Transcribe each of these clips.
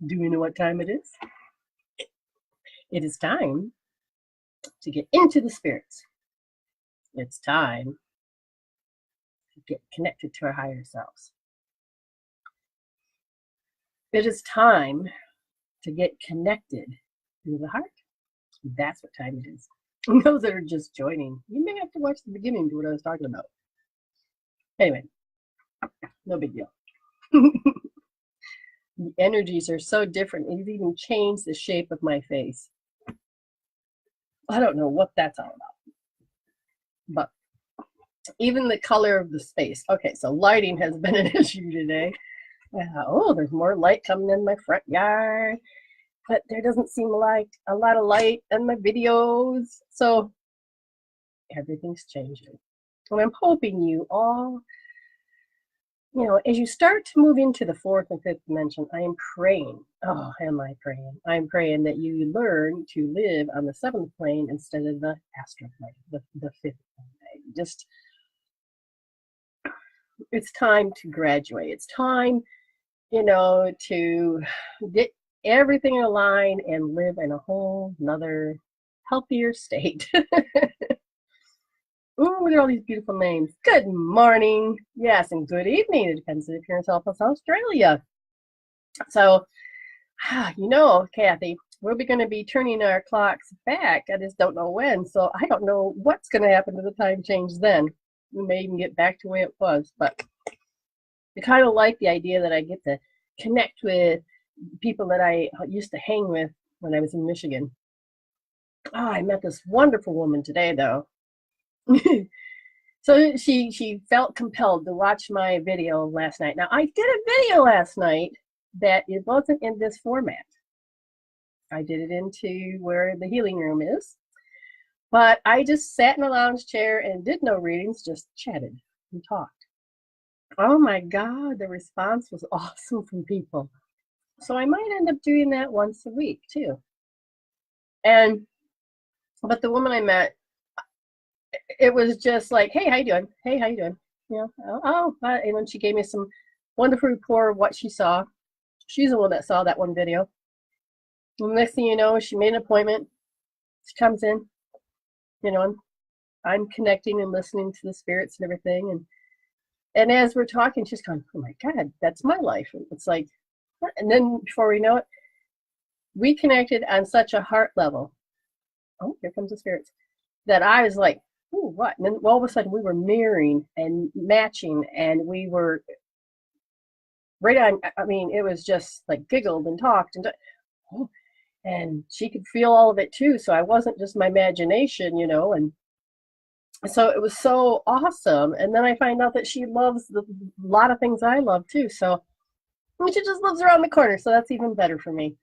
Do we know what time it is? It is time to get into the spirits. It's time to get connected to our higher selves. It is time to get connected to the heart. That's what time it is. And those that are just joining, you may have to watch the beginning to what I was talking about. Anyway, no big deal. The energies are so different. It's even changed the shape of my face. I don't know what that's all about. But even the color of the space. Okay, so lighting has been an issue today. Oh, there's more light coming in my front yard. But there doesn't seem like a lot of light in my videos. So everything's changing. And I'm hoping you all, as you start to move into the fourth and fifth dimension, I am praying. Oh, am I praying? I'm praying that you learn to live on the seventh plane instead of the astral plane, the fifth plane. Just, it's time to graduate. It's time, to get everything in line and live in a whole nother healthier state. Ooh, look at all these beautiful names. Good morning. Yes, and good evening. It depends if you're in Southwest Australia. So, Kathy, we're going to be turning our clocks back. I just don't know when. So I don't know what's going to happen to the time change then. We may even get back to the way it was. But I kind of like the idea that I get to connect with people that I used to hang with when I was in Michigan. Oh, I met this wonderful woman today, though. So she felt compelled to watch my video last night. Now, I did a video last night that it wasn't in this format. I did it into where the healing room is. But I just sat in a lounge chair and did no readings, just chatted and talked. Oh my God, the response was awesome from people. So I might end up doing that once a week too. But the woman I met, it was just like, hey, how you doing? Hey, how you doing? And then she gave me some wonderful report of what she saw. She's the one that saw that one video. And the next thing you know, she made an appointment. She comes in, and I'm connecting and listening to the spirits and everything. And as we're talking, she's going, oh my God, that's my life. And it's like, and then before we know it, we connected on such a heart level. Oh, here comes the spirits. That I was like, ooh, what? And then all of a sudden we were mirroring and matching, and we were right on. I mean, it was just like giggled and talked, and she could feel all of it too. So I wasn't just my imagination, and so it was so awesome. And then I find out that she loves a lot of things I love too. So she just lives around the corner. So that's even better for me.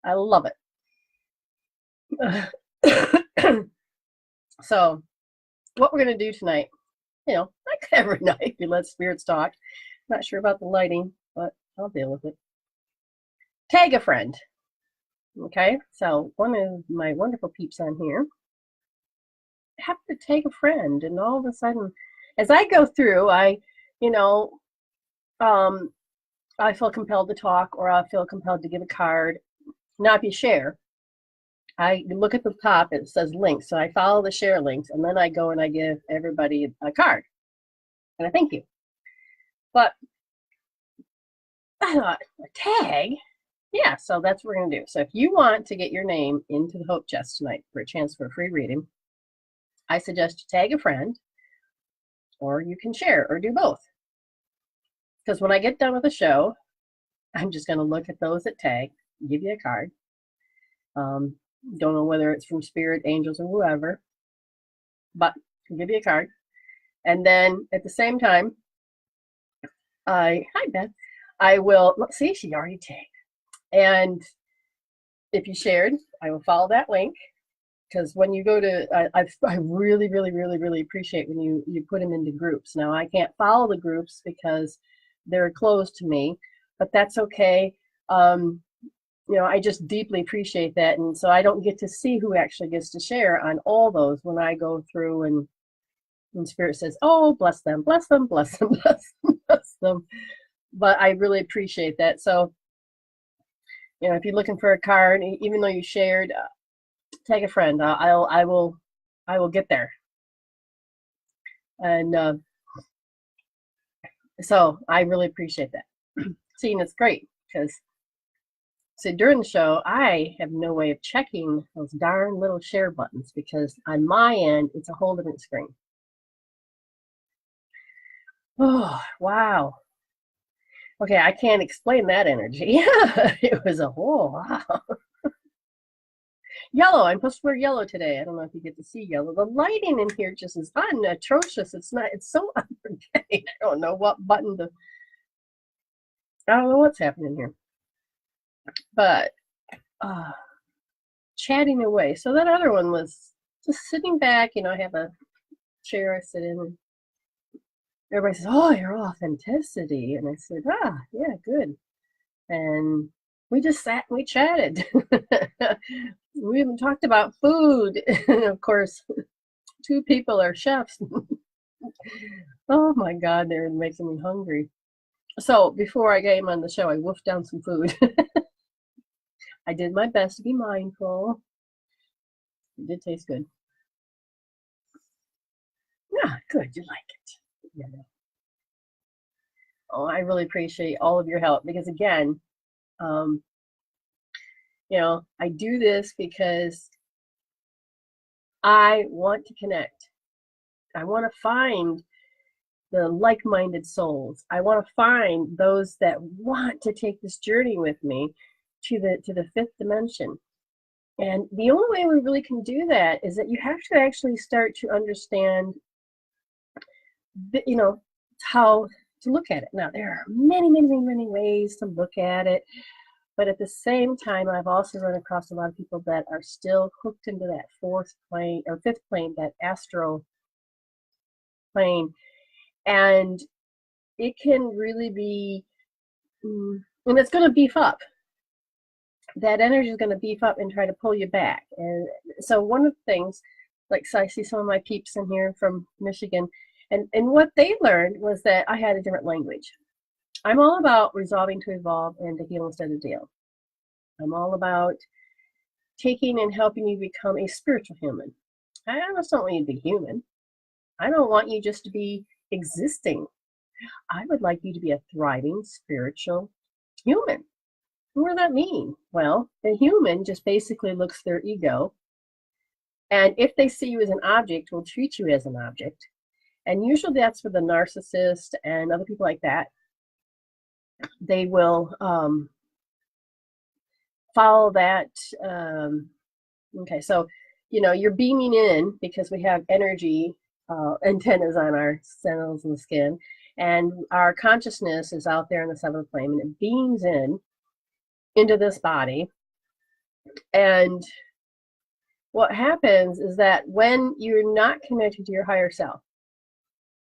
I love it. So what we're going to do tonight, like every night, we let spirits talk. Not sure about the lighting, but I'll deal with it. Tag a friend. Okay, so one of my wonderful peeps on here have to tag a friend, and all of a sudden, as I go through, I feel compelled to talk, or I feel compelled to give a card. Now, if you share, I look at the top, it says links. So I follow the share links, and then I go and I give everybody a card. And I thank you. But I thought, a tag? Yeah, so that's what we're going to do. So if you want to get your name into the Hope Chest tonight for a chance for a free reading, I suggest you tag a friend, or you can share, or do both. Because when I get done with the show, I'm just going to look at those that tag, give you a card. Don't know whether it's from spirit, angels, or whoever, but I'll give you a card. And then at the same time, hi Beth, I will, let's see, she already tagged. And if you shared, I will follow that link, because when you go to, I really, really, really, really appreciate when you put them into groups. Now, I can't follow the groups because they're closed to me, but that's okay. I just deeply appreciate that. And so I don't get to see who actually gets to share on all those when I go through and Spirit says, oh, bless them, bless them, bless them, bless them, bless them. But I really appreciate that. So You know, if you're looking for a car, and even though you shared, take a friend. I will get there. And so I really appreciate that. See, and it's great because so during the show, I have no way of checking those darn little share buttons because on my end, it's a whole different screen. Oh, wow. Okay, I can't explain that energy. It was a whole wow. Yellow. I'm supposed to wear yellow today. I don't know if you get to see yellow. The lighting in here just is atrocious. It's not. It's so unforgiving. I don't know what button to. I don't know what's happening here. But chatting away. So that other one was just sitting back. You know, I have a chair I sit in. And everybody says, "Oh, your authenticity," and I said, "Ah, yeah, good." And we just sat and we chatted. We even talked about food. And of course, 2 people are chefs. Oh my God, they're making me hungry. So before I came on the show, I wolfed down some food. I did my best to be mindful. It did taste good. Yeah, good. You like it. Yeah. Oh, I really appreciate all of your help because again, you know, I do this because I want to connect. I want to find the like-minded souls. I want to find those that want to take this journey with me to the 5th dimension. And the only way we really can do that is that you have to actually start to understand, you know, how to look at it. Now, there are many, many, many, many ways to look at it. But at the same time, I've also run across a lot of people that are still hooked into that 4th plane or 5th plane, that astral plane. And it can really be, and it's going to beef up. That energy is going to beef up and try to pull you back. And so one of the things, like so I see some of my peeps in here from Michigan, and what they learned was that I had a different language. I'm all about resolving to evolve and to heal instead of deal. I'm all about taking and helping you become a spiritual human. I just don't want you to be human. I don't want you just to be existing. I would like you to be a thriving spiritual human. What does that mean? Well, a human just basically looks their ego, and if they see you as an object, will treat you as an object. And usually that's for the narcissist and other people like that. They will follow that. Okay, so, you know, you're beaming in because we have energy antennas on our cells and skin, and our consciousness is out there in the 7th plane, and it beams into this body. And what happens is that when you're not connected to your higher self,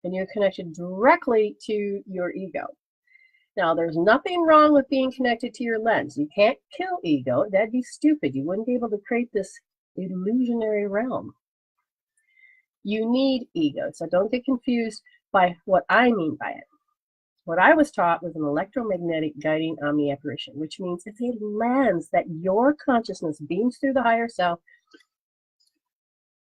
and you're connected directly to your ego. Now, there's nothing wrong with being connected to your lens. You can't kill ego. That'd be stupid. You wouldn't be able to create this illusionary realm. You need ego. So don't get confused by what I mean by it. What I was taught was an electromagnetic guiding omni-apparition, which means it's a lens that your consciousness beams through the higher self,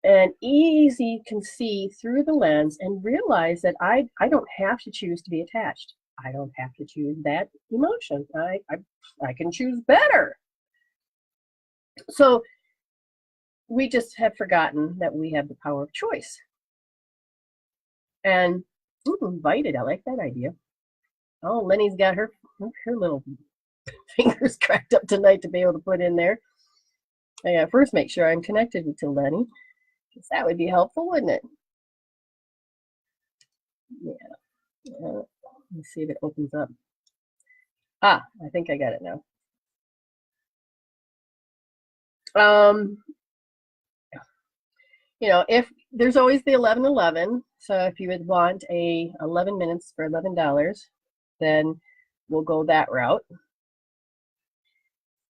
and easy can see through the lens and realize that I don't have to choose to be attached. I don't have to choose that emotion. I can choose better. So we just have forgotten that we have the power of choice. And invited, I like that idea. Oh, Lenny's got her little fingers cracked up tonight to be able to put in there. I gotta first make sure I'm connected to Lenny, because that would be helpful, wouldn't it? Yeah. Let me see if it opens up. I think I got it now. You know, if there's always the 11:11, so if you would want 11 minutes for $11, then we'll go that route.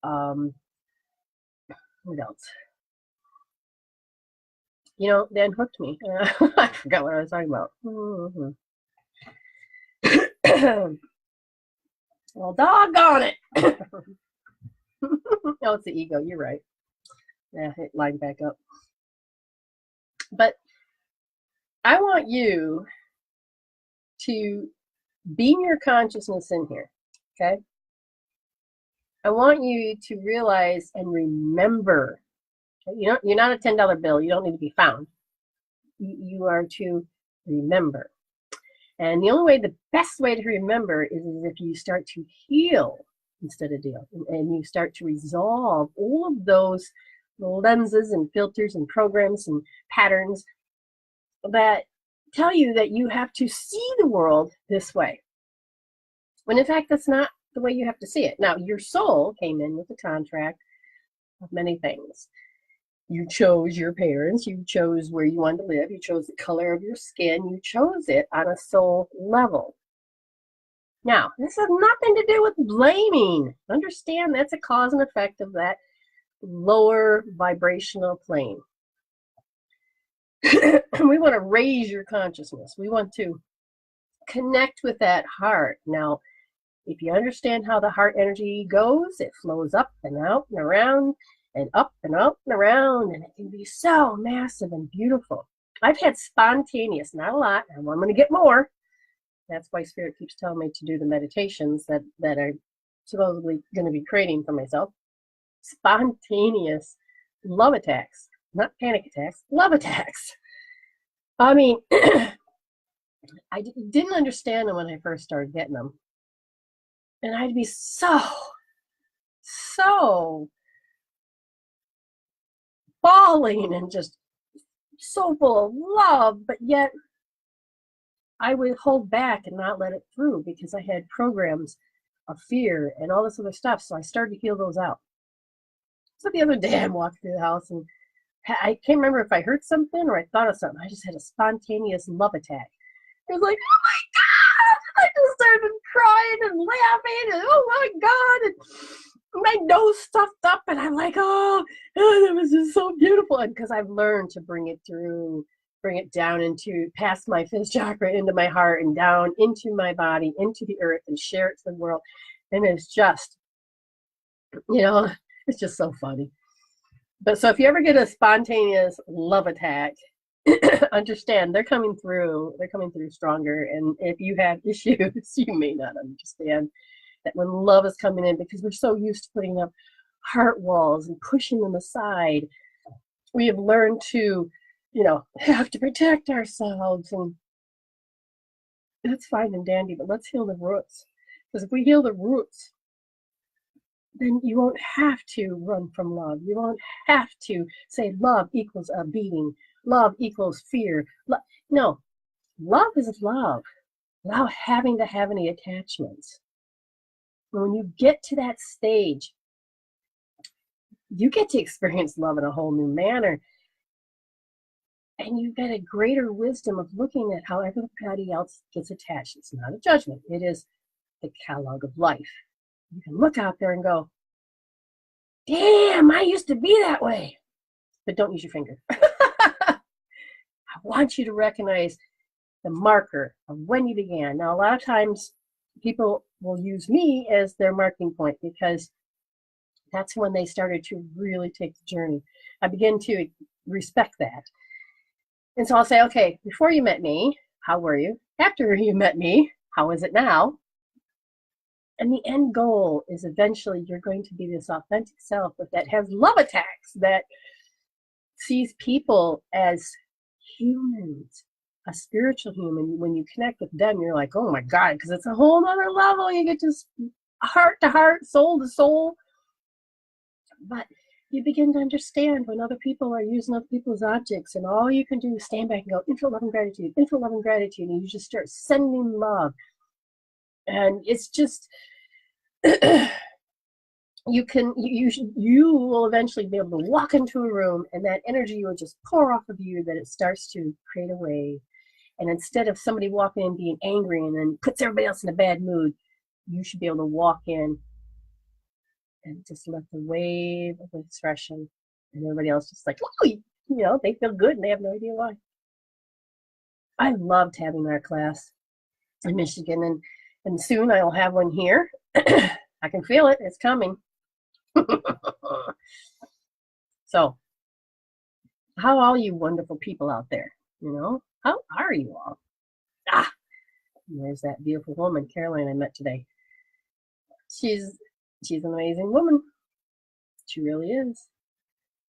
What else? You know, Dan hooked me. I forgot what I was talking about. Well, doggone it. Oh, it's the ego. You're right. Yeah, it lined back up. But I want you to beam your consciousness in here. Okay. I want you to realize and remember. Okay? You're not a $10 bill. You don't need to be found. You are to remember. And the only way, the best way to remember is if you start to heal instead of deal. And you start to resolve all of those lenses and filters and programs and patterns that tell you that you have to see the world this way. When in fact, that's not the way you have to see it. Now, your soul came in with a contract of many things. You chose your parents, you chose where you wanted to live, you chose the color of your skin, you chose it on a soul level. Now, this has nothing to do with blaming. Understand that's a cause and effect of that lower vibrational plane. We want to raise your consciousness. We want to connect with that heart. Now, if you understand how the heart energy goes, it flows up and out and around and up and up and around, and it can be so massive and beautiful. I've had spontaneous, not a lot, and I'm going to get more. That's why Spirit keeps telling me to do the meditations that I'm supposedly going to be creating for myself. Spontaneous love attacks, not panic attacks, love attacks. I mean, I didn't understand them when I first started getting them. And I'd be so bawling and just so full of love, but yet I would hold back and not let it through because I had programs of fear and all this other stuff. So I started to heal those out. So the other day I'm walking through the house and I can't remember if I heard something or I thought of something. I just had a spontaneous love attack. It was like, oh my God! I just started crying and laughing and oh my God! And my nose stuffed up and I'm like, oh, that was just so beautiful. And because I've learned to bring it through, bring it down into past my fifth chakra, into my heart and down into my body, into the earth and share it to the world. And it's just, it's just so funny. But so if you ever get a spontaneous love attack, understand they're coming through stronger. And if you have issues, you may not understand that when love is coming in, because we're so used to putting up heart walls and pushing them aside, we have learned to, have to protect ourselves. And that's fine and dandy, but let's heal the roots. Because if we heal the roots, then you won't have to run from love. You won't have to say love equals a beating. Love equals fear. No, love is love without having to have any attachments. And when you get to that stage, you get to experience love in a whole new manner. And you get a greater wisdom of looking at how everybody else gets attached. It's not a judgment. It is the catalog of life. You can look out there and go, damn, I used to be that way. But don't use your finger. I want you to recognize the marker of when you began. Now, a lot of times people will use me as their marking point because that's when they started to really take the journey. I begin to respect that. And so I'll say, okay, before you met me, how were you? After you met me, how is it now? And the end goal is eventually you're going to be this authentic self that has love attacks, that sees people as humans, a spiritual human. When you connect with them, you're like, oh my God, because it's a whole other level. You get just heart to heart, soul to soul. But you begin to understand when other people are using other people's objects, and all you can do is stand back and go, infinite love and gratitude, infinite love and gratitude, and you just start sending love. And it's just, you will eventually be able to walk into a room and that energy will just pour off of you, that it starts to create a wave. And instead of somebody walking in being angry and then puts everybody else in a bad mood, you should be able to walk in and just let the wave of expression, and everybody else just like, oh, they feel good and they have no idea why. I loved having our class in Michigan, and soon I'll have one here. I can feel it. It's coming. So, how are you wonderful people out there? You know, how are you all? Ah, there's that beautiful woman, Caroline, I met today. She's she's an amazing woman. She really is.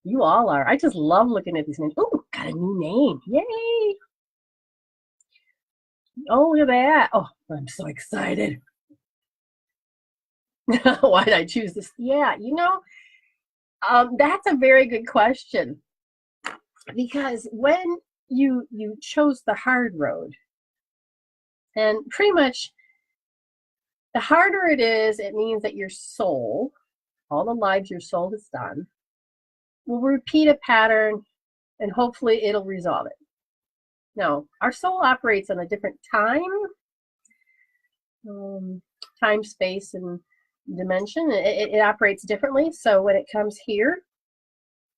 You all are. I just love looking at these names. Oh, got a new name. Yay. Oh, look at that. Oh, I'm so excited. Why did I choose this? Yeah, that's a very good question. Because when you chose the hard road, and pretty much the harder it is, it means that your soul, all the lives your soul has done, will repeat a pattern and hopefully it'll resolve it. Now, our soul operates on a different time, space, and dimension. It operates differently. So when it comes here,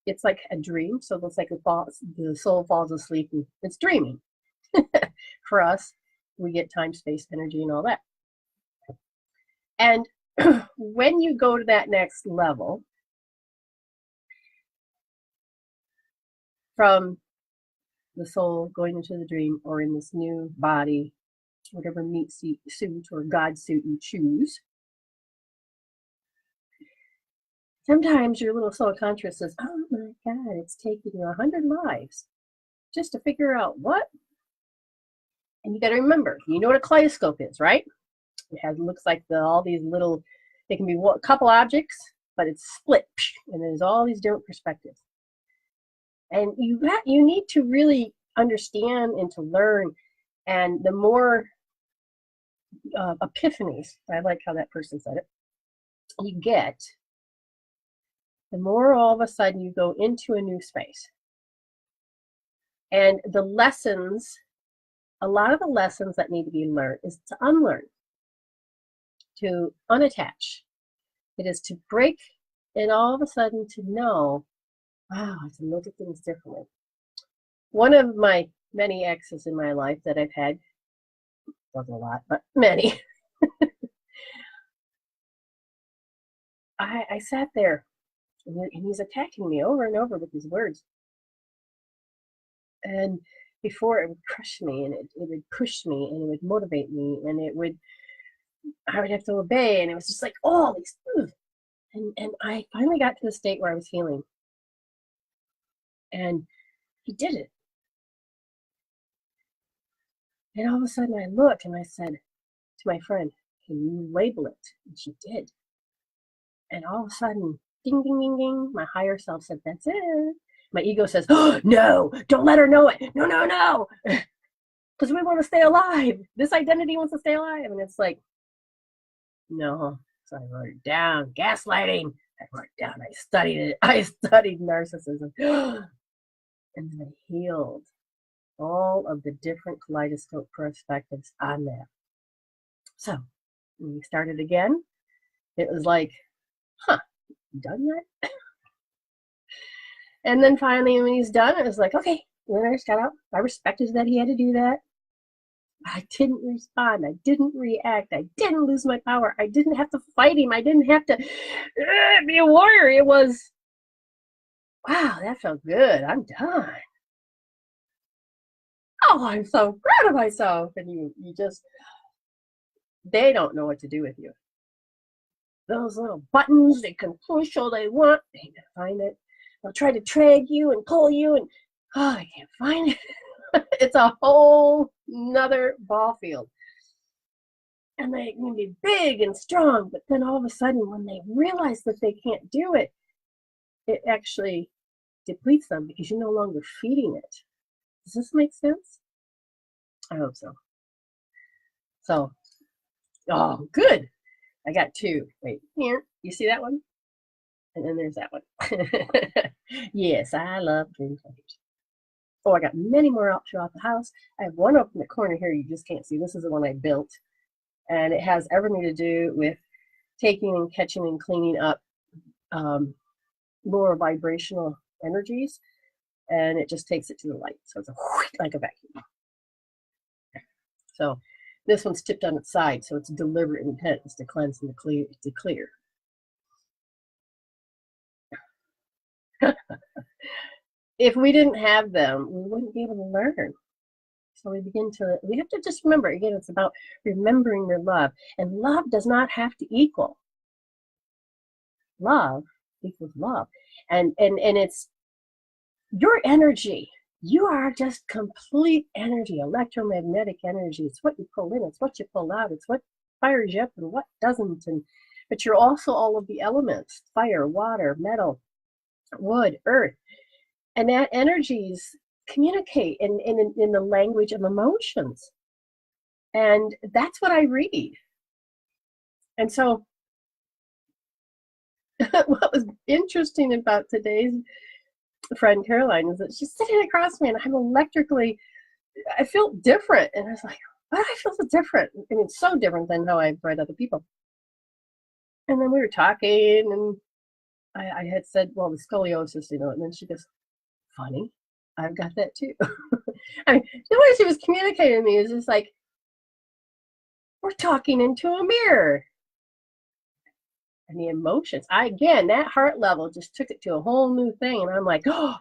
it's like a dream. So it's like the soul falls asleep and it's dreaming. For us, we get time, space, energy, and all that. And when you go to that next level, from the soul going into the dream or in this new body, whatever meat suit or God suit you choose, sometimes your little soul conscious says, oh my God, it's taking you 100 lives just to figure out what. And you got to remember, you know what a kaleidoscope is, right? Looks like all these little, it can be a couple objects, but it's split, and there's all these different perspectives. And you need to really understand and to learn. And the more epiphanies, I like how that person said it, you get, the more all of a sudden you go into a new space. And the lessons, a lot of the lessons that need to be learned is to unlearn, to unattach. It is to break and all of a sudden to know, wow, I can look at things differently. One of my many exes in my life that I've had, wasn't a lot, but many, I sat there and he's attacking me over and over with his words. And before, it would crush me and it would push me and it would motivate me and I would have to obey, and it was just like all these and I finally got to the state where I was healing, and he did it. And all of a sudden I looked and I said to my friend, can you label it? And she did. And all of a sudden, ding, ding, ding, ding, my higher self said, that's it. My ego says, oh, no, don't let her know it. No, no, no. Because we want to stay alive. This identity wants to stay alive. And it's like, no. So I wrote it down. Gaslighting. I wrote it down. I studied it. I studied narcissism. And then I healed all of the different kaleidoscope perspectives on that. So when we started again, it was like, huh, you done that? And then finally, when he's done, it was like, okay. And then I just got up. I respected that he had to do that. I didn't respond. I didn't react. I didn't lose my power. I didn't have to fight him. I didn't have to be a warrior. It was, wow, that felt good. I'm done. Oh, I'm so proud of myself. And you just, they don't know what to do with you. Those little buttons they can push all they want, they can't find it. They'll try to drag you and pull you, and oh, I can't find it. It's a whole nother ball field. And they can be big and strong, but then all of a sudden, when they realize that they can't do it, it actually depletes them because you're no longer feeding it. Does this make sense? I hope so. So, oh, good. I got two. Wait, here. You see that one? And then there's that one. Yes, I love dream page. Oh, I got many more out throughout the house. I have one up in the corner here you just can't see. This is the one I built. And it has everything to do with taking and catching and cleaning up lower vibrational energies. And it just takes it to the light. So it's like a vacuum. So this one's tipped on its side. So it's deliberate intent is to cleanse and to clear. If we didn't have them, we wouldn't be able to learn. So we have to just remember, again, it's about remembering your love. And love does not have to equal. Love equals love. And it's your energy. You are just complete energy, electromagnetic energy. It's what you pull in, it's what you pull out, it's what fires you up and what doesn't. But you're also all of the elements: fire, water, metal, wood, earth. And that energies communicate in the language of emotions. And that's what I read. And so what was interesting about today's friend Caroline is that she's sitting across from me, and I feel different. And I was like, why do I feel so different? I mean, it's so different than how I've read other people. And then we were talking, and I had said, well, the scoliosis, and then she goes, funny, I've got that too. I mean, the way she was communicating to me is just like, we're talking into a mirror. And the emotions, again, that heart level just took it to a whole new thing. And I'm like, oh,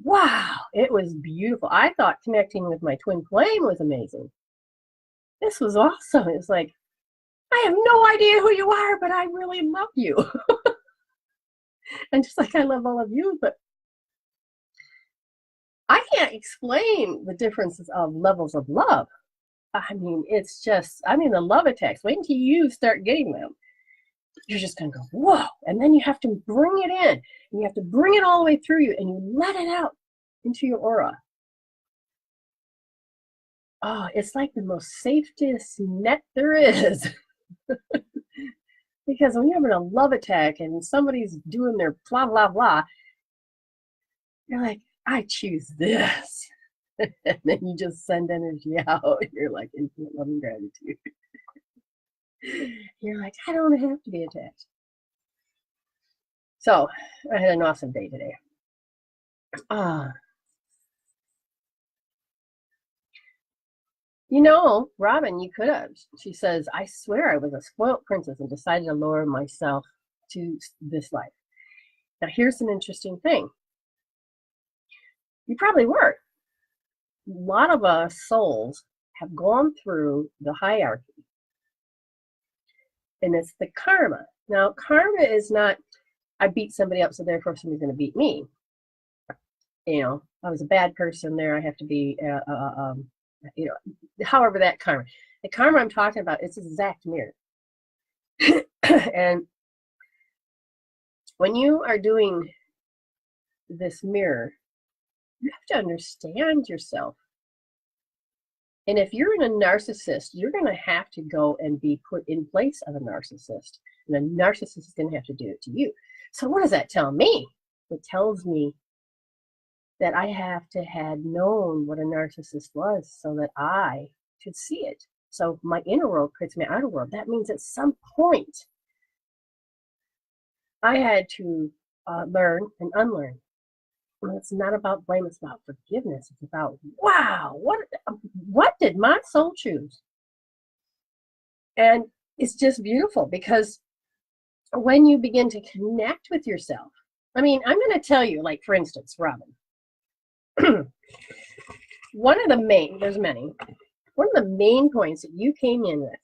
wow, it was beautiful. I thought connecting with my twin flame was amazing. This was awesome. It was like, I have no idea who you are, but I really love you. And just like I love all of you, but I can't explain the differences of levels of love. I mean, it's just, the love attacks, wait until you start getting them. You're just going to go, whoa. And then you have to bring it in. And you have to bring it all the way through you. And you let it out into your aura. Oh, it's like the most safest net there is. Because when you're having a love attack and somebody's doing their blah, blah, blah, you're like, I choose this. And then you just send energy out. You're like infinite love and gratitude. You're like, I don't have to be attached. So I had an awesome day today. Robin, you could have. She says, I swear I was a spoiled princess and decided to lower myself to this life. Now, here's an interesting thing. You probably were. A lot of us souls have gone through the hierarchy. And it's the karma. Now, karma is not, I beat somebody up, so therefore somebody's going to beat me. I was a bad person there. I have to be, however that karma. The karma I'm talking about, it's an exact mirror. And when you are doing this mirror, you have to understand yourself. And if you're in a narcissist, you're going to have to go and be put in place of a narcissist. And the narcissist is going to have to do it to you. So what does that tell me? It tells me that I have to have known what a narcissist was so that I could see it. So my inner world creates my outer world. That means at some point, I had to learn and unlearn. And it's not about blame, it's about forgiveness. It's about, wow, what did my soul choose? And it's just beautiful because when you begin to connect with yourself, I'm going to tell you, like, for instance, Robin, there's many, one of the main points that you came in with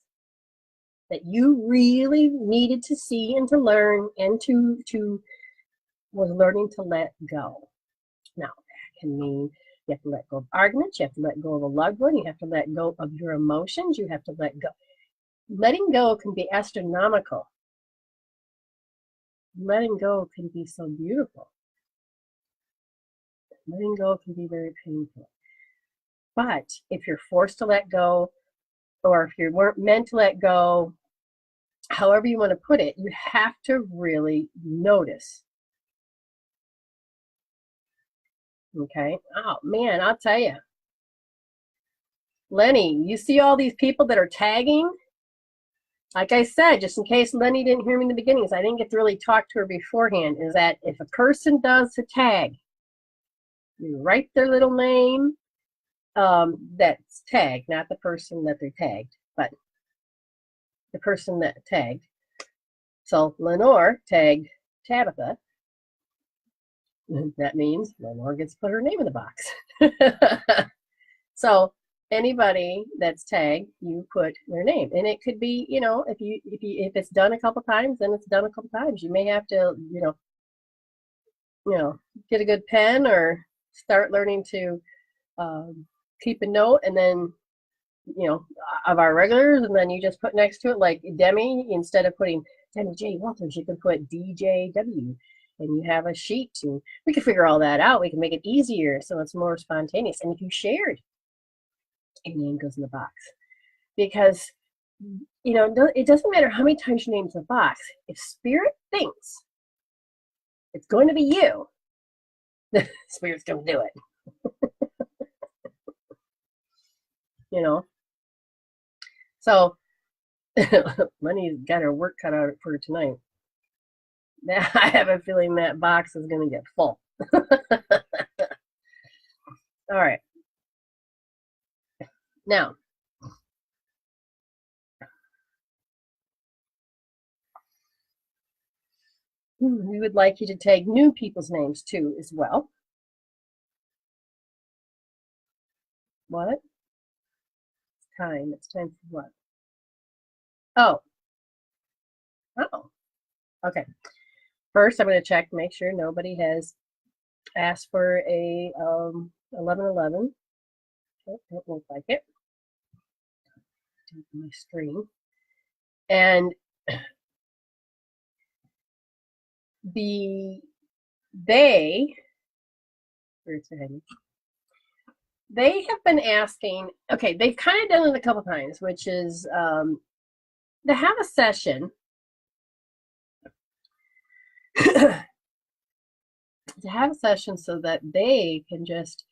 that you really needed to see and to learn and to was learning to let go. Now, that can mean you have to let go of arguments, you have to let go of a loved one, you have to let go of your emotions, you have to let go. Letting go can be astronomical. Letting go can be so beautiful. Letting go can be very painful. But if you're forced to let go, or if you weren't meant to let go, however you want to put it, you have to really notice. Okay? Oh, man, I'll tell you. Lenny, you see all these people that are tagging? Like I said, just in case Lenny didn't hear me in the beginning, I didn't get to really talk to her beforehand, is that if a person does a tag, you write their little name, that's tagged, not the person that they're tagged, but the person that tagged. So Lenore tagged Tabitha. That means no longer gets to put her name in the box. So anybody that's tagged, you put their name, and it could be, if it's done a couple times, then it's done a couple times. You may have to, get a good pen or start learning to keep a note, and then of our regulars, and then you just put next to it, like Demi, instead of putting Demi J. Walters, you can put DJW, and you have a sheet. And we can figure all that out. We can make it easier so it's more spontaneous. And if you shared, your name goes in the box, because it doesn't matter how many times your name's in the box. If spirit thinks it's going to be you, the spirit's going to do it. So Money's got her work cut out for tonight. I have a feeling that box is going to get full. All right. Now, we would like you to tag new people's names too as well. What? Time. It's time for what? Oh. Okay. First, I'm going to check to make sure nobody has asked for a 1111. Okay, don't look like it. My screen. And they have been asking, okay, they've kind of done it a couple times, which is to have a session so that they can just,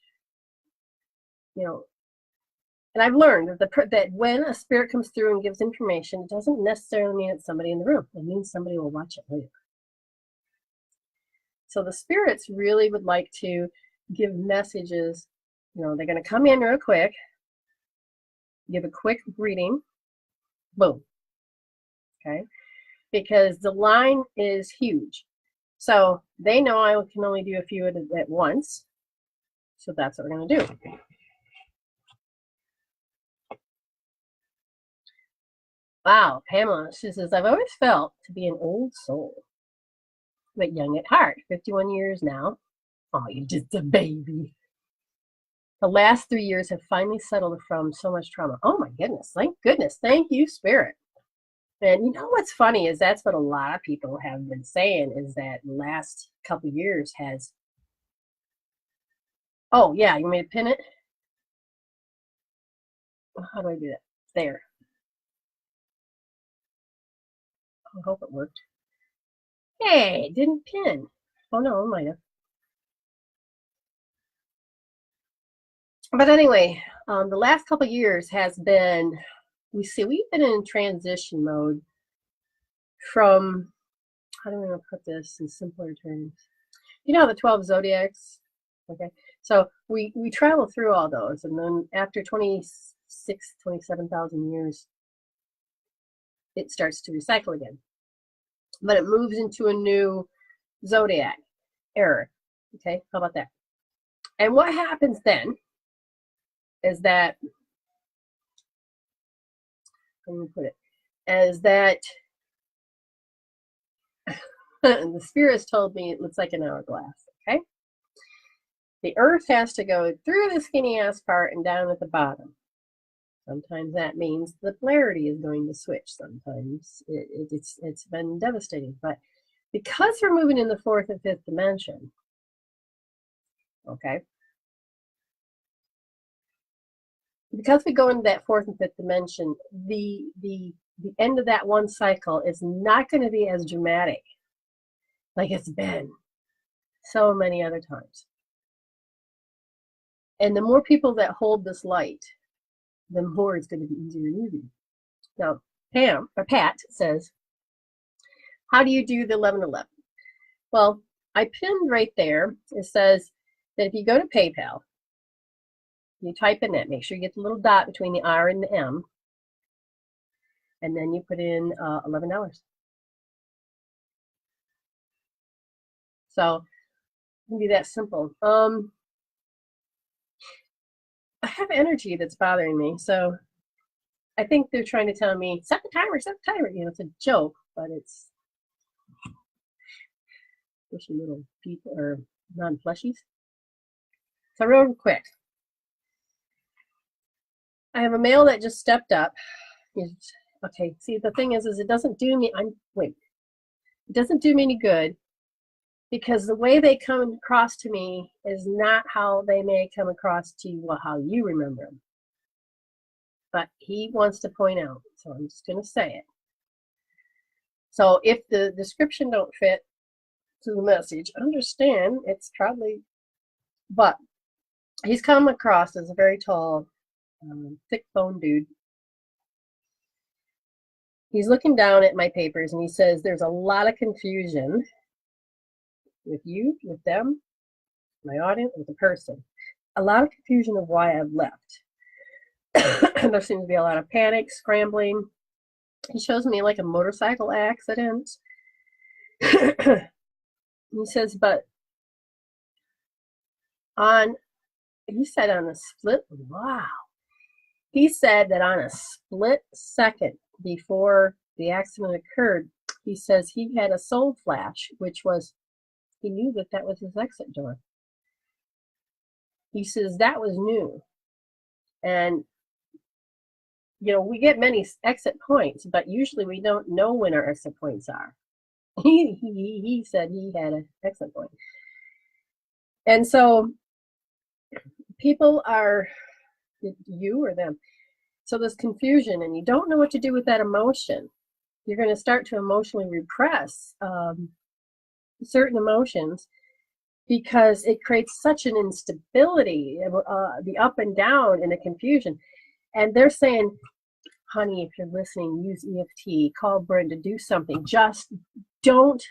and I've learned that when a spirit comes through and gives information, it doesn't necessarily mean it's somebody in the room. It means somebody will watch it later. So the spirits really would like to give messages. They're going to come in real quick, give a quick reading, boom. Okay, because the line is huge. So they know I can only do a few at once. So that's what we're going to do. Wow, Pamela, she says, I've always felt to be an old soul, but young at heart. 51 years now. Oh, you're just a baby. The last 3 years have finally settled from so much trauma. Oh my goodness. Thank goodness. Thank you, Spirit. And what's funny is that's what a lot of people have been saying, is that the last couple of years has. Oh, yeah. You may pin it. How do I do that? There. I hope it worked. Hey, it didn't pin. Oh, no, it might have. But anyway, the last couple of years has been, we've been in transition mode from, how do we want to put this in simpler terms? The 12 zodiacs? Okay. So we travel through all those, and then after 27,000 years, it starts to recycle again. But it moves into a new zodiac era. Okay, how about that? And what happens then is that, how do we put it? Is that the spirits told me it looks like an hourglass. Okay, the earth has to go through the skinny ass part and down at the bottom. Sometimes that means the polarity is going to switch. Sometimes it's been devastating. But because we're moving in the fourth and fifth dimension, okay, because we go into that fourth and fifth dimension, the end of that one cycle is not going to be as dramatic like it's been so many other times. And the more people that hold this light, the more it's going to be easier and easier. Now, Pat says, how do you do the 1111? Well, I pinned right there. It says that if you go to PayPal, you type in that, make sure you get the little dot between the R and the M, and then you put in $11. So can be that simple. I have energy that's bothering me, so I think they're trying to tell me, set the timer, set the timer. You know, it's a joke, but it's squishy little people or non-fleshies. So real quick, I have a male that just stepped up. He's, okay, see, the thing is it doesn't do me, it doesn't do me any good, because the way they come across to me is not how they may come across to you, how you remember them. But he wants to point out, so I'm just going to say it. So if the description don't fit to the message, understand it's probably, but he's come across as a very tall, thick-boned dude. He's looking down at my papers and he says, there's a lot of confusion with you, with them, my audience, with the person. A lot of confusion of why I've left. There seems to be a lot of panic, scrambling. He shows me like a motorcycle accident. He says, but he said on a split, wow. He said that on a split second before the accident occurred, he says he had a soul flash, which was, he knew that was his exit door. He says that was new. And, you know, we get many exit points, but usually we don't know when our exit points are. He said he had an exit point. And so people are, you or them, so there's confusion and you don't know what to do with that emotion. You're going to start to emotionally repress certain emotions because it creates such an instability, the up and down and the confusion. And they're saying, honey, if you're listening, use EFT, call Brenda, do something. Just don't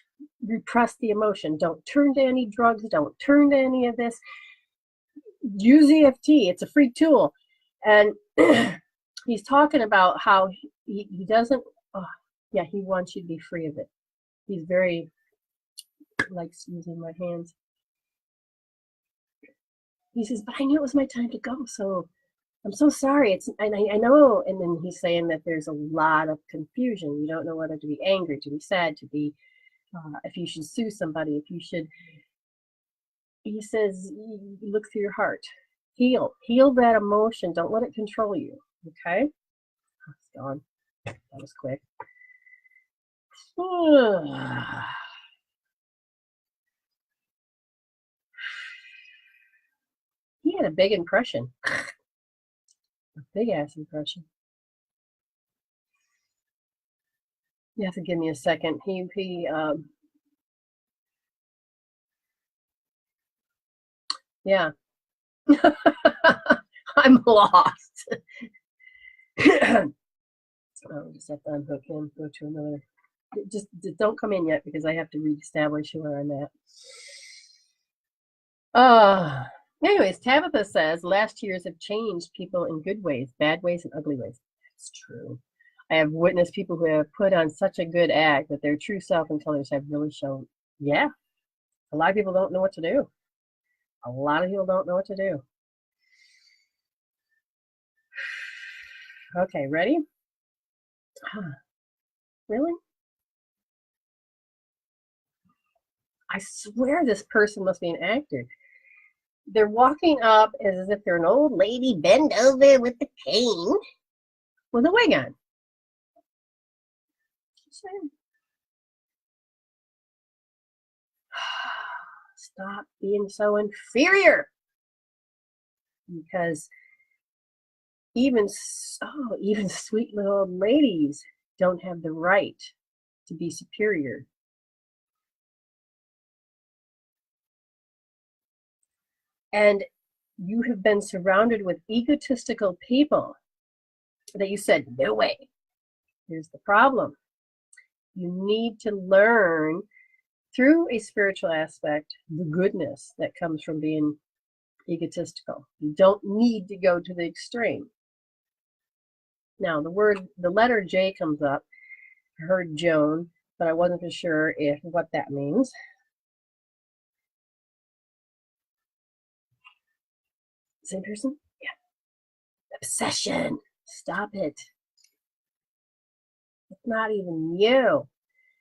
repress the emotion. Don't turn to any drugs. Don't turn to any of this. Use EFT. It's a free tool. And he's talking about how he doesn't, he wants you to be free of it. He's very, likes using my hands. He says, but I knew it was my time to go, so I'm so sorry. And I know. And then he's saying that there's a lot of confusion. You don't know whether to be angry, to be sad, to be, if you should sue somebody, if you should. He says, look through your heart. Heal that emotion. Don't let it control you. Okay? Oh, it's gone. That was quick. He had a big impression. A big ass impression. You have to give me a second. Yeah. I'm lost. I'll just have to unhook him, go to another. Just don't come in yet because I have to reestablish where I'm at. Anyways, Tabitha says, last years have changed people in good ways, bad ways, and ugly ways. That's true. I have witnessed people who have put on such a good act that their true self and colors have really shown. Yeah. A lot of people don't know what to do. A lot of people don't know what to do. Okay, ready? Really? I swear this person must be an actor. They're walking up as if they're an old lady bent over with the cane with a wig on. Stop being so inferior. Because even sweet little old ladies don't have the right to be superior. And you have been surrounded with egotistical people that you said, no way. Here's the problem. You need to learn through a spiritual aspect the goodness that comes from being egotistical. You don't need to go to the extreme. Now, the letter J comes up. I heard Joan, but I wasn't for sure what that means. Same person? Yeah. Obsession. Stop it. It's not even you.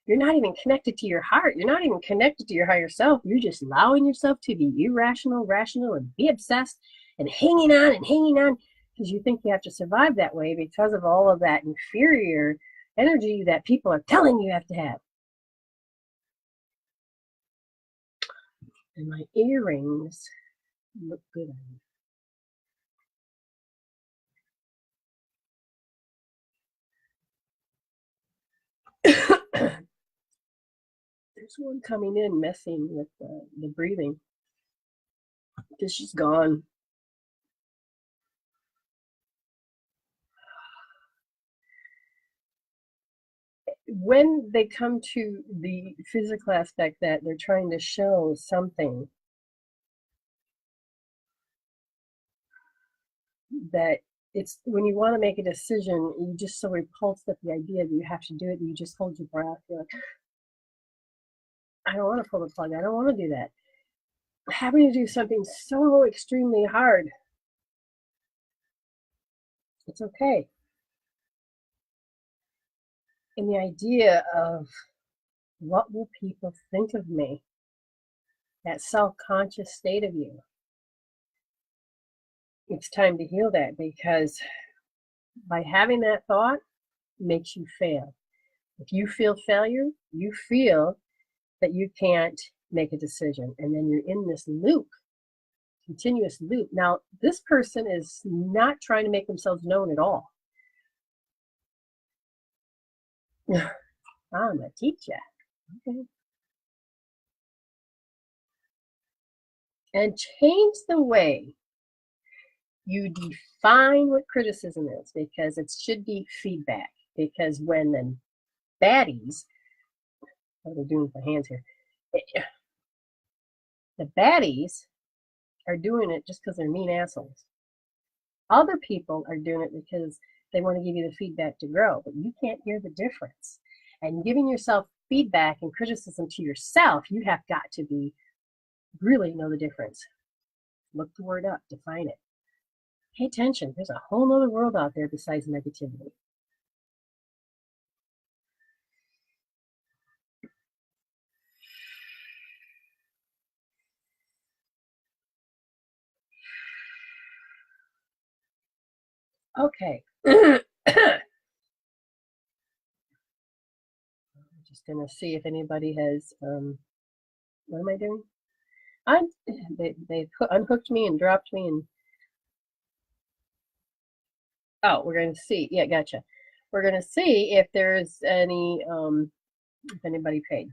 You're not even connected to your heart. You're not even connected to your higher self. You're just allowing yourself to be irrational, rational, and be obsessed and hanging on because you think you have to survive that way because of all of that inferior energy that people are telling you have to have. And my earrings look good on you. There's one coming in messing with the breathing because she's gone. When they come to the physical aspect that they're trying to show something that it's when you want to make a decision, you just so repulsed at the idea that you have to do it, you just hold your breath. You're like, I don't want to pull the plug. I don't want to do that. Having to do something so extremely hard, it's okay. And the idea of what will people think of me, that self-conscious state of you, it's time to heal that because by having that thought makes you fail. If you feel failure, you feel that you can't make a decision. And then you're in this loop, continuous loop. Now, this person is not trying to make themselves known at all. I'm a teacher. Okay. And change the way you define what criticism is because it should be feedback. Because when the baddies, what are they doing with my hands here? The baddies are doing it just because they're mean assholes. Other people are doing it because they want to give you the feedback to grow, but you can't hear the difference. And giving yourself feedback and criticism to yourself, you have got to be really know the difference. Look the word up, define it. Pay attention. There's a whole other world out there besides negativity. Okay. I'm just going to see if anybody has, what am I doing? They unhooked me and dropped me and, oh, we're going to see. Yeah, gotcha. We're going to see if there's any, if anybody paid.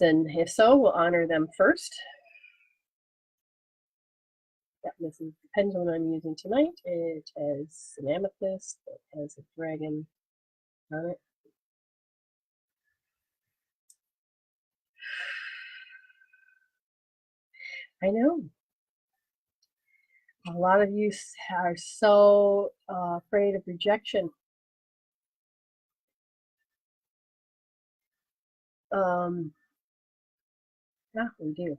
And if so, we'll honor them first. Yep, this is the pendulum I'm using tonight. It has an amethyst. It has a dragon on it. I know. A lot of you are so afraid of rejection. Yeah, we do.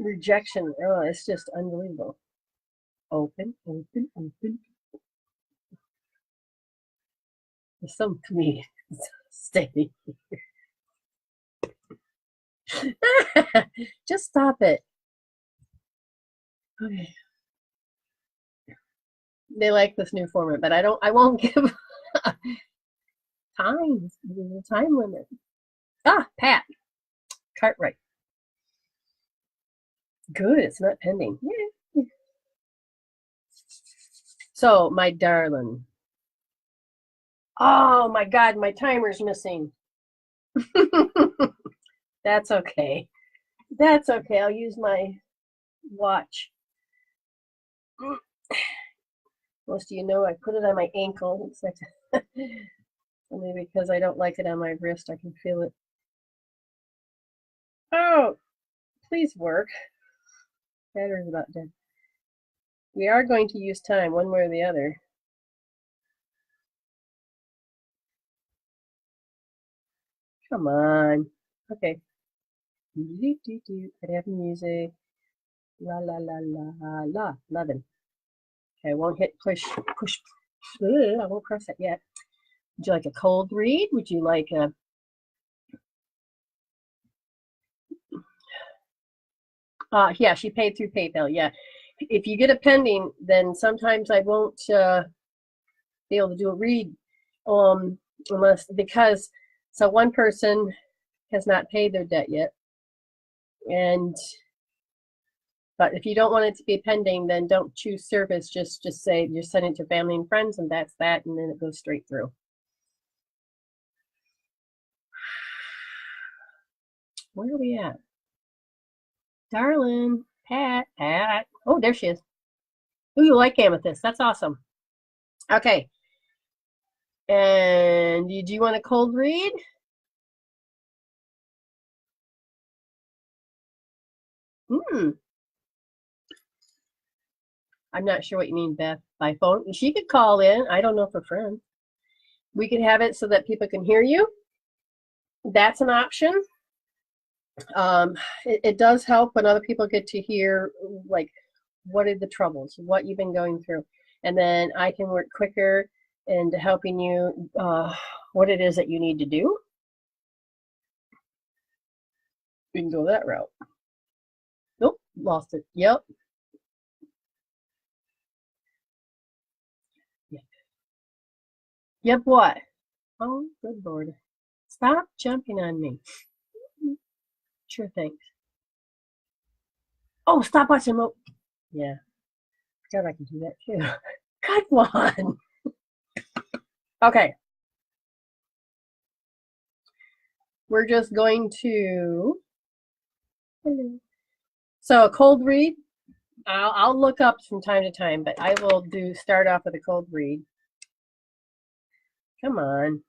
Rejection, oh, it's just unbelievable. Open, open, open. There's some comedians standing here. Just stop it. Okay. They like this new format, but I won't give time. There's a time limit. Ah, Pat. Cartwright. Good, it's not pending. Yeah. So, my darling. Oh my God, my timer's missing. That's okay. That's okay. I'll use my watch. Most of you know I put it on my ankle. It's like only because I don't like it on my wrist. I can feel it. Oh, please work. Battery's about dead. We are going to use time one way or the other. Come on. Okay. Could have music. La la la la la. 11. Okay, I won't hit push. I won't press it yet. Would you like a cold read? Would you like a... yeah, she paid through PayPal. Yeah. If you get a pending, then sometimes I won't be able to do a read unless, because, so one person has not paid their debt yet. But if you don't want it to be pending, then don't choose service. Just say, just send it to family and friends, and that's that, and then it goes straight through. Where are we at? Darling, Pat. Oh, there she is. Oh, you like amethyst. That's awesome. Okay. And do you want a cold read? I'm not sure what you mean, Beth, by phone. She could call in. I don't know if a friend. We could have it so that people can hear you. That's an option. It does help when other people get to hear, like, what are the troubles, what you've been going through. And then I can work quicker into helping you what it is that you need to do. We can go that route. Nope, lost it. Yep. Yep, what? Oh, good Lord. Stop jumping on me. Sure, thanks. Oh, stop watching. Yeah. God, I can do that too. Good one. Okay. We're just going to. So a cold read. I'll look up from time to time, but I will start off with a cold read. Come on.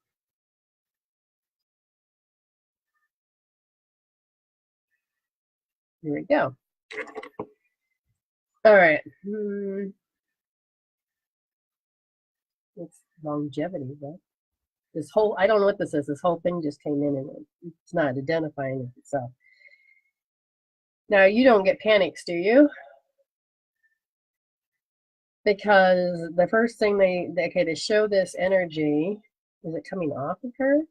Here we go. All right. It's longevity, but this whole, I don't know what this is. This whole thing just came in and it's not identifying itself. Now, you don't get panics, do you? Because the first thing they show this energy, is it coming off of her?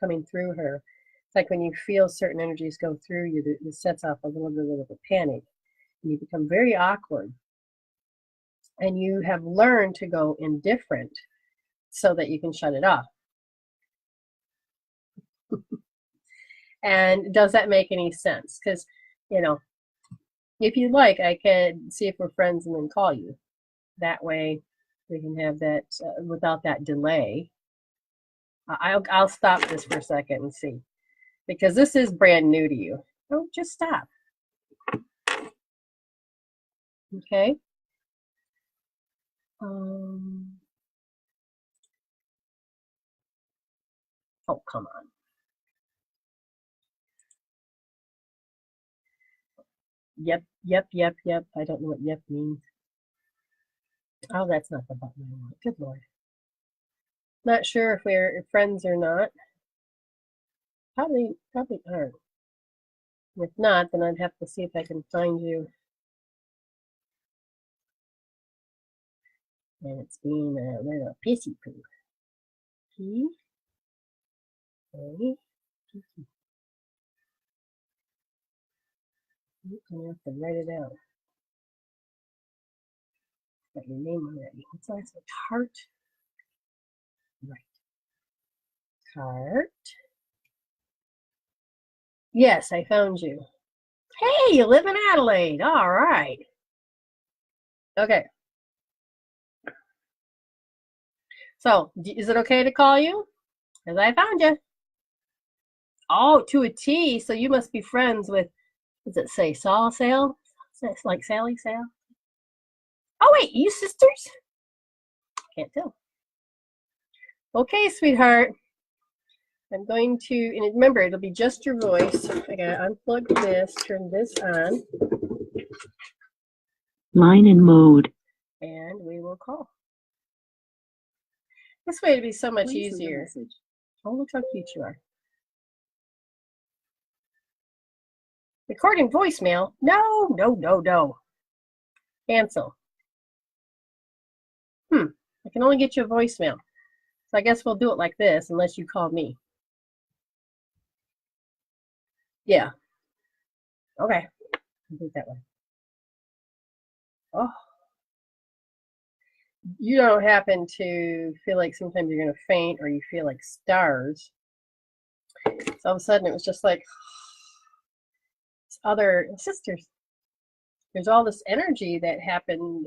Coming through her. It's like when you feel certain energies go through you, it sets off a little bit of a panic. And you become very awkward. And you have learned to go indifferent so that you can shut it off. And does that make any sense? Because, if you like, I can see if we're friends and then call you. That way we can have that without that delay. I'll stop this for a second and see, because this is brand new to you. Oh, just stop. Okay. Oh, come on. Yep. I don't know what yep means. Oh, that's not the button I want. Good Lord. Not sure if we're friends or not. Probably aren't. If not, then I'd have to see if I can find you. And it's being a little pissy poo. P A P. I'm gonna have to write it out. Got your name already. What's last one? Heart. Right. Heart. Yes, I found you. Hey, you live in Adelaide. All right. Okay. So, is it okay to call you? Because I found you. Oh, to a T. So you must be friends with, does it say Saul Sale? It's like Sally Sale. Oh, wait, you sisters? Can't tell. Okay, sweetheart. I'm going to, and remember, it'll be just your voice. I gotta unplug this, turn this on. Line in mode. And we will call. This way it'll be so much easier. Oh, look how cute you are. Recording voicemail? No, no, no, no. Cancel. I can only get you a voicemail. So I guess we'll do it like this unless you call me. Yeah. Okay. I'll do it that way. Oh. You don't happen to feel like sometimes you're going to faint or you feel like stars. So all of a sudden it was just like other sisters. There's all this energy that happened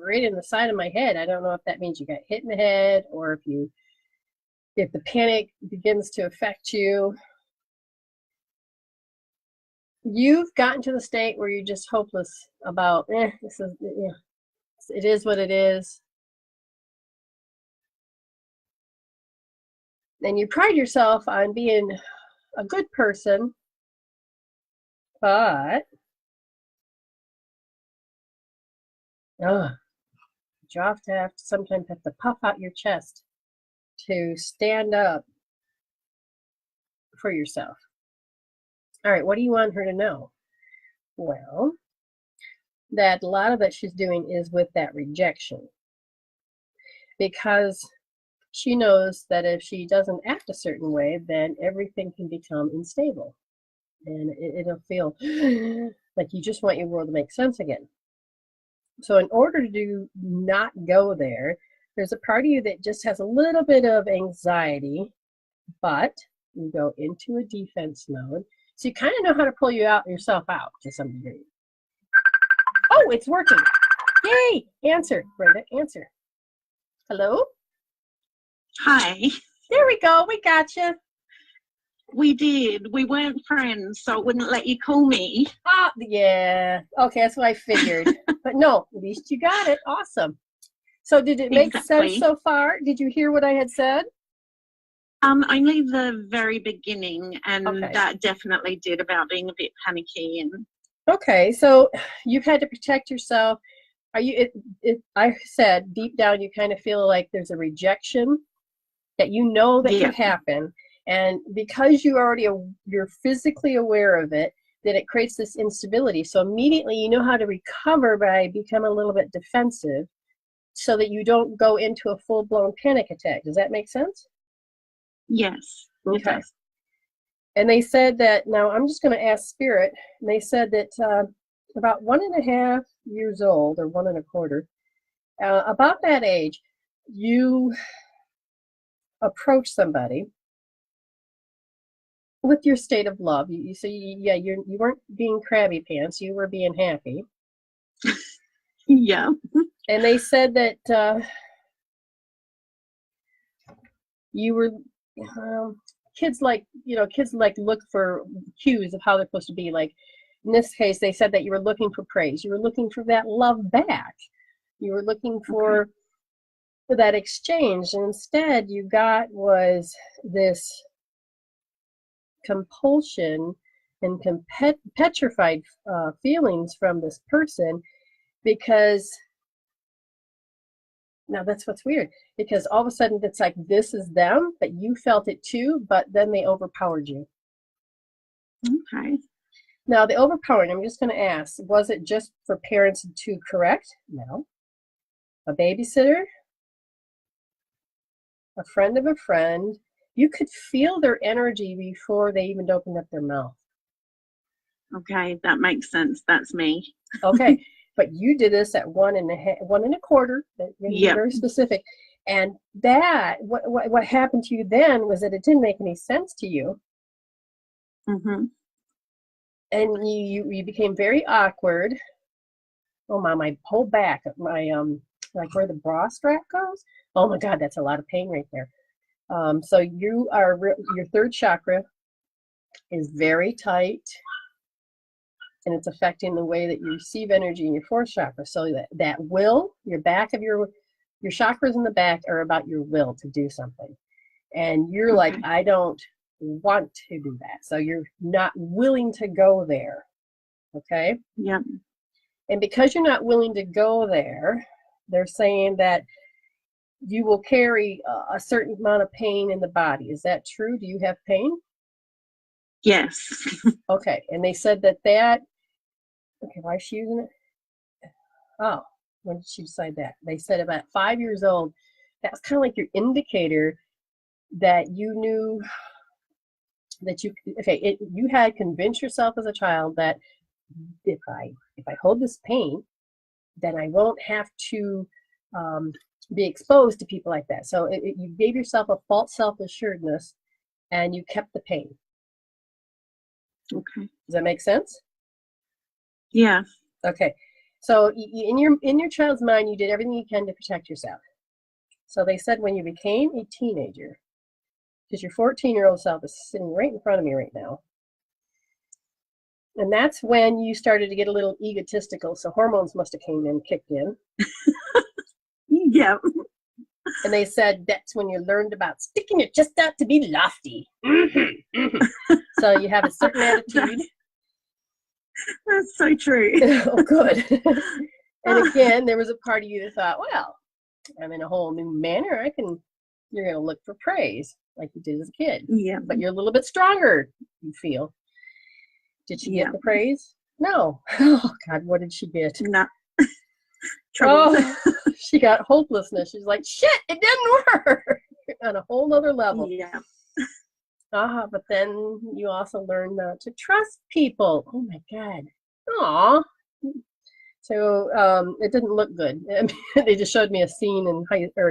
right in the side of my head. I don't know if that means you got hit in the head or if the panic begins to affect you. You've gotten to the state where you're just hopeless about, this is, it is what it is. And you pride yourself on being a good person, but you sometimes have to puff out your chest to stand up for yourself. All right, what do you want her to know? Well, that a lot of that she's doing is with that rejection, because she knows that if she doesn't act a certain way, then everything can become unstable, and it'll feel like you just want your world to make sense again. So in order to not go there, there's a part of you that just has a little bit of anxiety, but you go into a defense mode. So you kind of know how to pull yourself out to some degree. Oh, it's working. Yay! Answer, Brenda, answer. Hello? Hi. There we go. We got you. We did. We weren't friends, so it wouldn't let you call me. Oh, yeah. Okay, that's what I figured. But no, at least you got it. Awesome. So did it make sense so far? Did you hear what I had said? Only the very beginning, and that definitely did, about being a bit panicky. And okay, so you've had to protect yourself. Are you? I said deep down you kind of feel like there's a rejection that you know that can happen, and because you're physically aware of it, that it creates this instability. So immediately you know how to recover by becoming a little bit defensive, so that you don't go into a full-blown panic attack. Does that make sense? Yes. Okay. And they said that, now I'm just going to ask Spirit, and they said that about 1.5 years old, or 1.25, about that age, you approach somebody with your state of love. You weren't being crabby pants, you were being happy. Yeah. And they said that you were kids like look for cues of how they're supposed to be. Like in this case, they said that you were looking for praise. You were looking for that love back. You were looking for that exchange. And instead, you got was this compulsion and petrified feelings from this person, because now that's what's weird, because all of a sudden it's like this is them, but you felt it too, but then they overpowered you. Okay. Now the overpowering, I'm just going to ask, was it just for parents to correct? No. A babysitter? A friend of a friend? You could feel their energy before they even opened up their mouth. Okay, that makes sense. That's me. Okay. But you did this at 1.25. Very specific. And that, what happened to you then was that it didn't make any sense to you. Mm-hmm. And you became very awkward. Oh my whole back, my like where the bra strap goes. Oh my God, that's a lot of pain right there. So your third chakra is very tight, and it's affecting the way that you receive energy in your fourth chakra. So that will, your chakras in the back are about your will to do something. And you're like, I don't want to do that. So you're not willing to go there. Okay? Yeah. And because you're not willing to go there, they're saying that you will carry a certain amount of pain in the body. Is that true? Do you have pain? Yes. Okay, and they said that, okay, why is she using it? Oh, when did she decide that? They said about 5 years old, that was kind of like your indicator that you knew that you had convinced yourself as a child that if I hold this pain, then I won't have to be exposed to people like that. So you gave yourself a false self-assuredness, and you kept the pain. Okay. Does that make sense? Yeah. Okay. So in your child's mind, you did everything you can to protect yourself. So they said when you became a teenager, because your 14-year-old self is sitting right in front of me right now, and that's when you started to get a little egotistical. So hormones must have kicked in. Yeah. And they said that's when you learned about sticking your chest out to be lofty. Mm-hmm, mm-hmm. So you have a certain attitude. That's so true. Oh, good. And again, there was a part of you that thought, well, I'm in a whole new manner. You're going to look for praise like you did as a kid. Yeah. But you're a little bit stronger, you feel. Did she get the praise? No. Oh, God, what did she get? No. Trouble. Oh, she got hopelessness. She's like, shit, it didn't work on a whole other level. Yeah. But then you also learn not to trust people. Oh, my God. Aw. So it didn't look good. I mean, they just showed me a scene in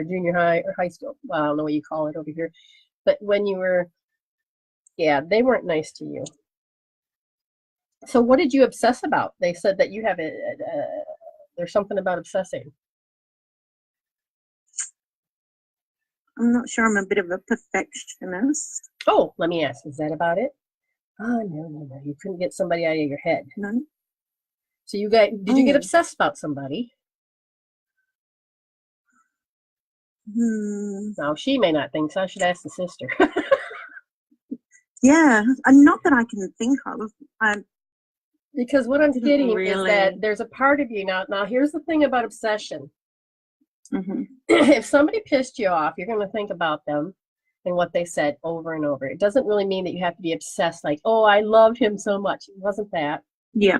junior high or high school. Well, I don't know what you call it over here. But when you were, they weren't nice to you. So what did you obsess about? They said that you have there's something about obsessing. I'm not sure. I'm a bit of a perfectionist. Oh, let me ask. Is that about it? Oh, no. You couldn't get somebody out of your head. No. So did you get obsessed about somebody? Now, she may not think so. I should ask the sister. Yeah, not that I can think of. Because what I'm getting is that there's a part of you now. Now, here's the thing about obsession. Mm-hmm. If somebody pissed you off, you're going to think about them and what they said over and over. It doesn't really mean that you have to be obsessed, like, oh, I love him so much. It wasn't that. Yeah.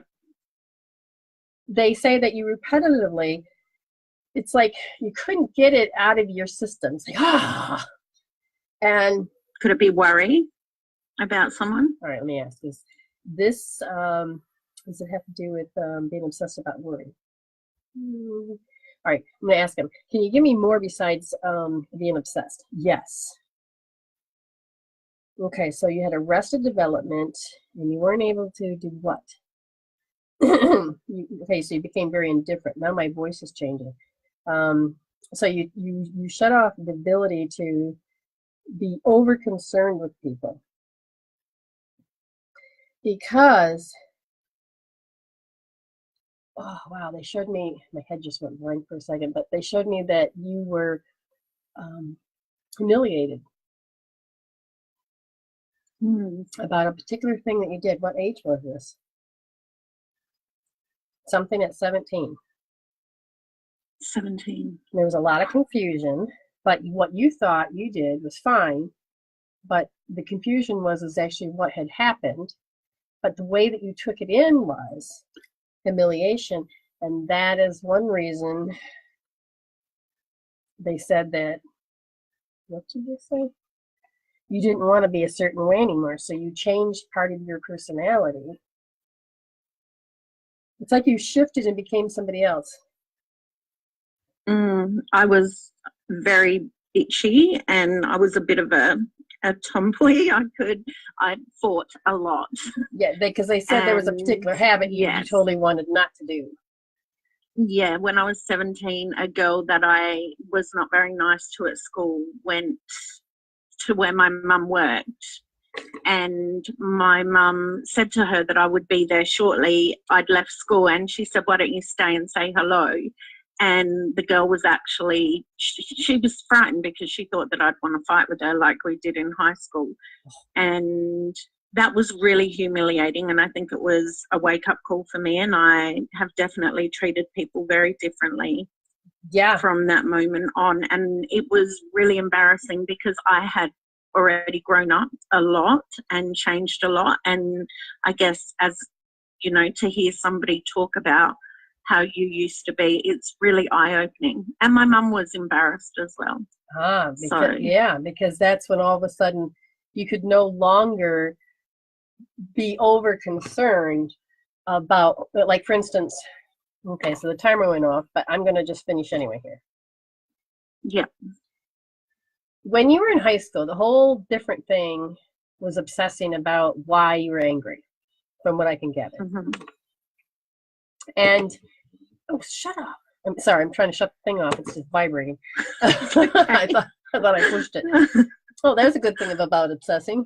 They say that you repetitively, it's like you couldn't get it out of your system. It's like, And could it be worry about someone? All right, let me ask this does it have to do with being obsessed about worry? All right, I'm going to ask him, can you give me more besides being obsessed? Yes. Okay, so you had arrested development, and you weren't able to do what? Okay, so you became very indifferent. Now my voice is changing. So you shut off the ability to be over concerned with people. Because, oh, wow, they showed me, my head just went blank for a second, but they showed me that you were humiliated about a particular thing that you did. What age was this? Something at 17. 17. There was a lot of confusion, but what you thought you did was fine, but the confusion was actually what had happened. But the way that you took it in was humiliation, and that is one reason they said that, what did they say? You didn't want to be a certain way anymore, so you changed part of your personality. It's like you shifted and became somebody else. I was very bitchy, and I was a bit of a tomboy. I fought a lot. Yeah, because they said there was a particular habit you totally wanted not to do. Yeah, when I was 17, a girl that I was not very nice to at school went to where my mum worked, and my mum said to her that I would be there shortly. I'd left school, and she said, why don't you stay and say hello? And the girl was actually, she was frightened because she thought that I'd want to fight with her like we did in high school. And that was really humiliating, and I think it was a wake-up call for me, and I have definitely treated people very differently from that moment on. And it was really embarrassing because I had already grown up a lot and changed a lot. And I guess, as you know, to hear somebody talk about how you used to be, it's really eye-opening. And my mum was embarrassed as well. Because that's when all of a sudden you could no longer be over concerned about, like, for instance, okay, so the timer went off, but I'm going to just finish anyway here. Yeah. When you were in high school, the whole different thing was obsessing about why you were angry, from what I can gather. And, oh, shut up. I'm sorry, I'm trying to shut the thing off. It's just vibrating. I thought I pushed it. Oh, there's a good thing about obsessing.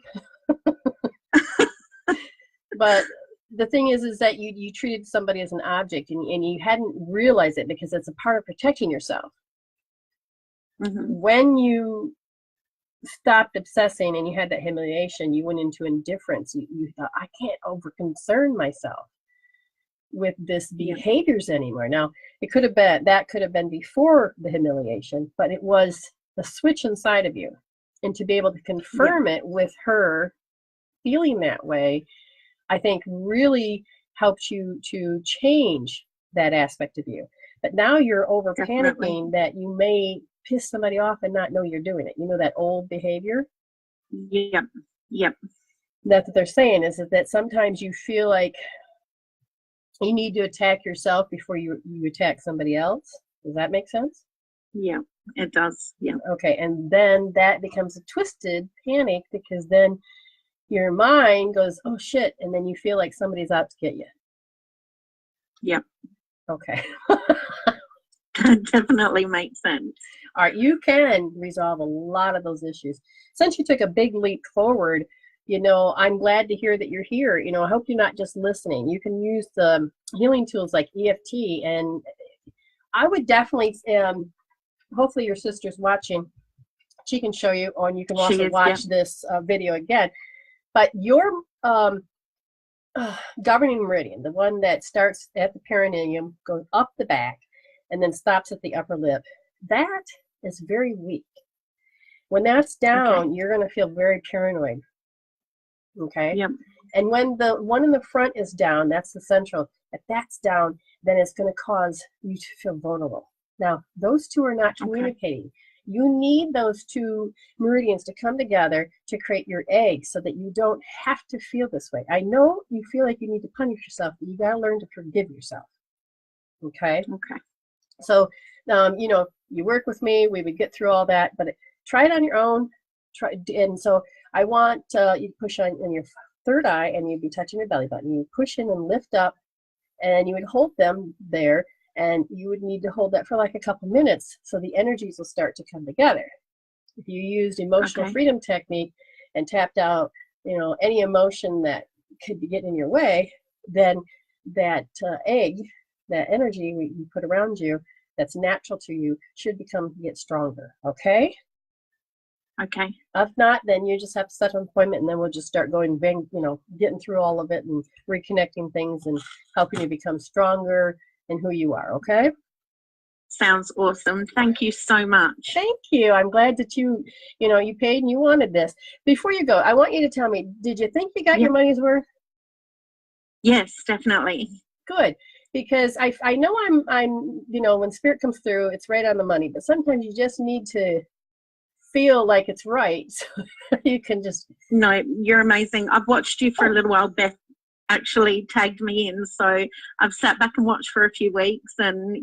But the thing is that you treated somebody as an object, and you hadn't realized it because it's a part of protecting yourself. When you stopped obsessing and you had that humiliation, you went into indifference. You thought, I can't over concern myself with this behaviors anymore. Now, it could have been before the humiliation, but it was the switch inside of you. And to be able to confirm it with her feeling that way, I think really helps you to change that aspect of you. But now you're over panicking that you may piss somebody off and not know you're doing it. You know, that old behavior? Yep. That's what they're saying, is that sometimes you feel like you need to attack yourself before you attack somebody else. Does that make sense? Yeah, it does. Yeah. Okay, and then that becomes a twisted panic, because then your mind goes, oh shit, and then you feel like somebody's out to get you. Yep. Okay. That definitely makes sense. All right, you can resolve a lot of those issues. Since you took a big leap forward, you know, I'm glad to hear that you're here. You know, I hope you're not just listening. You can use the healing tools like EFT, and I would definitely, hopefully your sister's watching. She can show you, and you can also watch this video again. But your governing meridian, the one that starts at the perineum, goes up the back, and then stops at the upper lip, that is very weak. When that's down, you're going to feel very paranoid. Okay? Yep. And when the one in the front is down, that's the central. If that's down, then it's going to cause you to feel vulnerable. Now, those two are not communicating. You need those two meridians to come together to create your egg, so that you don't have to feel this way. I know you feel like you need to punish yourself, but you got to learn to forgive yourself. Okay? Okay. So, you know, you work with me, we would get through all that, but try it on your own. And so I want you to push on your third eye, and you'd be touching your belly button. You push in and lift up, and you would hold them there, and you would need to hold that for like a couple minutes, so the energies will start to come together. If you used emotional freedom technique and tapped out, you know, any emotion that could be getting in your way, then that egg, that energy you put around you that's natural to you, should get stronger. Okay? Okay. If not, then you just have to set an appointment, and then we'll just start going, getting through all of it and reconnecting things and helping you become stronger in who you are. Okay? Sounds awesome. Thank you so much. Thank you. I'm glad that you paid and you wanted this. Before you go, I want you to tell me, did you think you got your money's worth? Yes, definitely. Good. Because I know I'm when spirit comes through, it's right on the money, but sometimes you just need to feel like it's right, so you can just... No, you're amazing. I've watched you for a little while. Beth actually tagged me in, so I've sat back and watched for a few weeks, and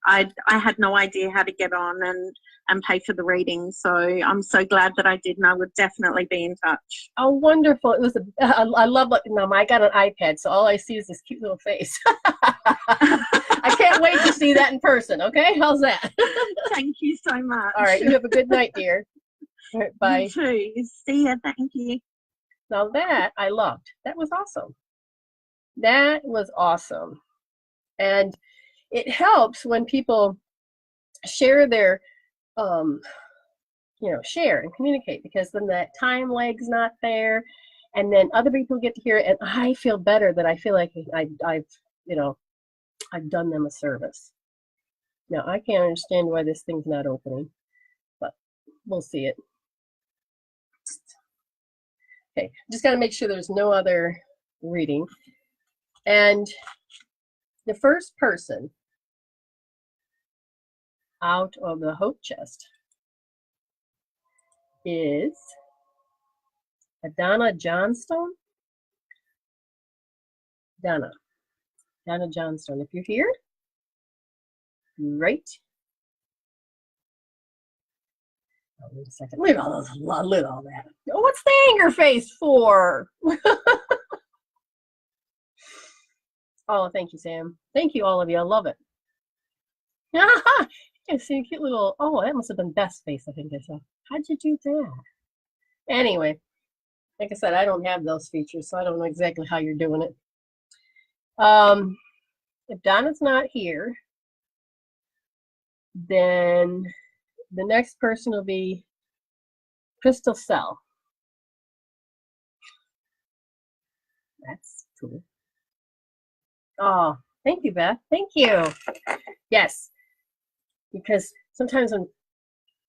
I had no idea how to get on and pay for the reading, so I'm so glad that I did, and I would definitely be in touch. Oh, wonderful. It was I love it. No, I got an iPad, so all I see is this cute little face. I can't wait to see that in person. Okay, how's that? Thank you so much. All right, you have a good night, dear. All right, bye. You too. See ya. Thank you. Now that I loved. That was awesome. That was awesome. And it helps when people share their share and communicate, because then that time lag's not there, and then other people get to hear it, and I feel better, that I feel like I've done them a service. Now, I can't understand why this thing's not opening, but we'll see it. Okay, just got to make sure there's no other reading. And the first person out of the hope chest is Donna Johnstone. Donna Johnstone. If you're here, great. Oh, wait a second. Look at all those. Look at all that. Oh, what's the anger face for? Oh, thank you, Sam. Thank you, all of you. I love it. I see a cute little. Oh, that must have been Beth's face. I think I saw. How'd you do that? Anyway, like I said, I don't have those features, so I don't know exactly how you're doing it. If Donna's not here, then the next person will be Crystal Cell. That's cool. Oh, thank you, Beth. Thank you. Yes, because sometimes when,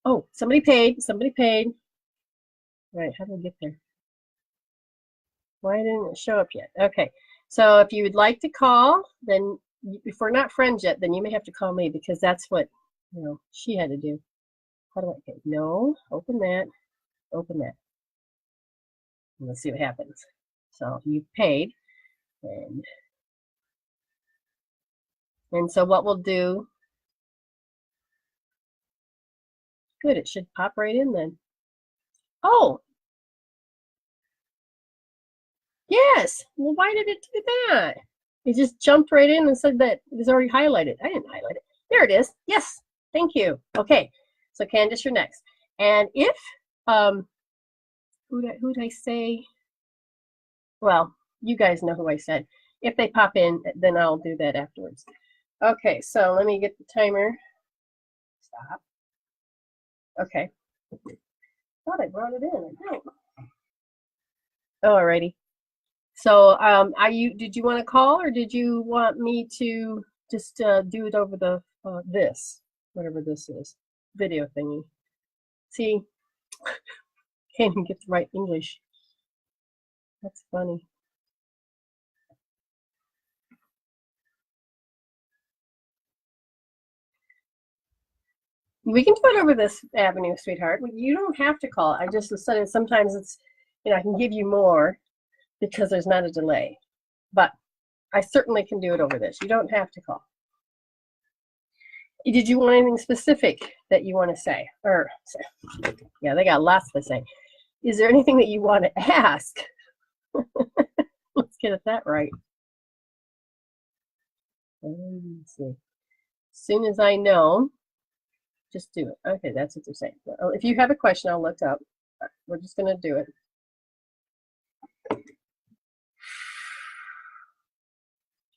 oh, somebody paid. All right, how do we get there? Why didn't it show up yet? Okay, so if you would like to call, then if we're not friends yet, then you may have to call me because that's what, you know, she had to do. How do I, okay, no, open that. And let's see what happens. So you've paid, and so what we'll do, good, it should pop right in then. Oh, yes. Well, why did it do that? It just jumped right in and said that it was already highlighted. I didn't highlight it. There it is. Yes. Thank you. Okay. So Candace, you're next. And if who'd I say? Well, you guys know who I said. If they pop in, then I'll do that afterwards. Okay, so let me get the timer. Stop. Okay. Thought I brought it in. I don't. Alrighty. So, did you want to call or did you want me to just do it over the whatever this is, video thingy? See, can't even get the right English. That's funny. We can do it over this avenue, sweetheart. You don't have to call. I just decided sometimes it's, you know, I can give you more because there's not a delay. But I certainly can do it over this. You don't have to call. Did you want anything specific that you want to say? Or, yeah, they got lots to say. Is there anything that you want to ask? Let's get at that right. Let's see. As soon as I know, just do it. Okay, that's what they're saying. If you have a question, I'll look up. We're just going to do it.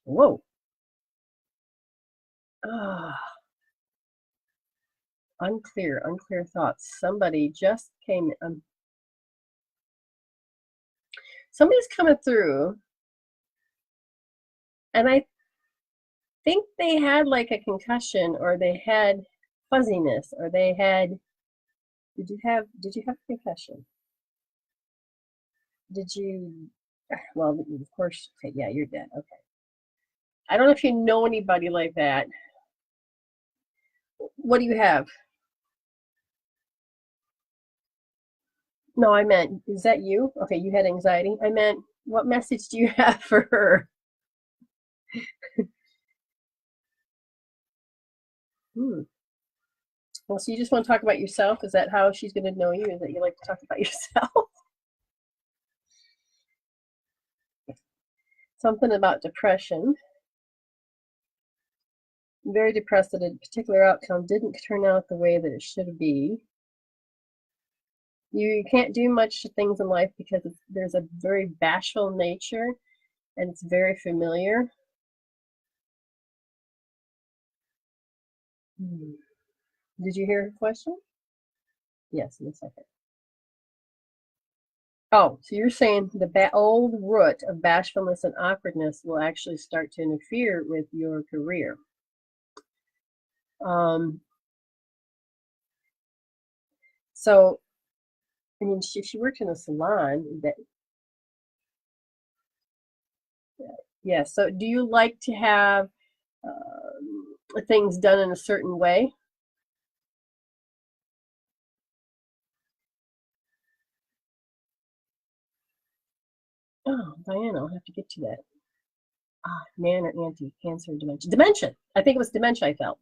Whoa. Unclear thoughts. Somebody just came in. Somebody's coming through, and I think they had like a concussion, or they had fuzziness, or they had. Did you have a concussion? Did you? Well, of course. Okay, yeah, you're dead. Okay. I don't know if you know anybody like that. What do you have? No, I meant, is that you? Okay, you had anxiety. I meant, what message do you have for her? Well, so you just want to talk about yourself? Is that how she's going to know you? Is that you like to talk about yourself? Something about depression. I'm very depressed that a particular outcome didn't turn out the way that it should be. You can't do much things in life because there's a very bashful nature, and it's very familiar. Did you hear her question? Yes, in a second. Oh, so you're saying the old root of bashfulness and awkwardness will actually start to interfere with your career. So, I mean, she worked in a salon. That Yes. So do you like to have things done in a certain way? Oh, Diana, I'll have to get to that. Ah, man or anti, cancer, dementia. Dementia. I think it was dementia I felt.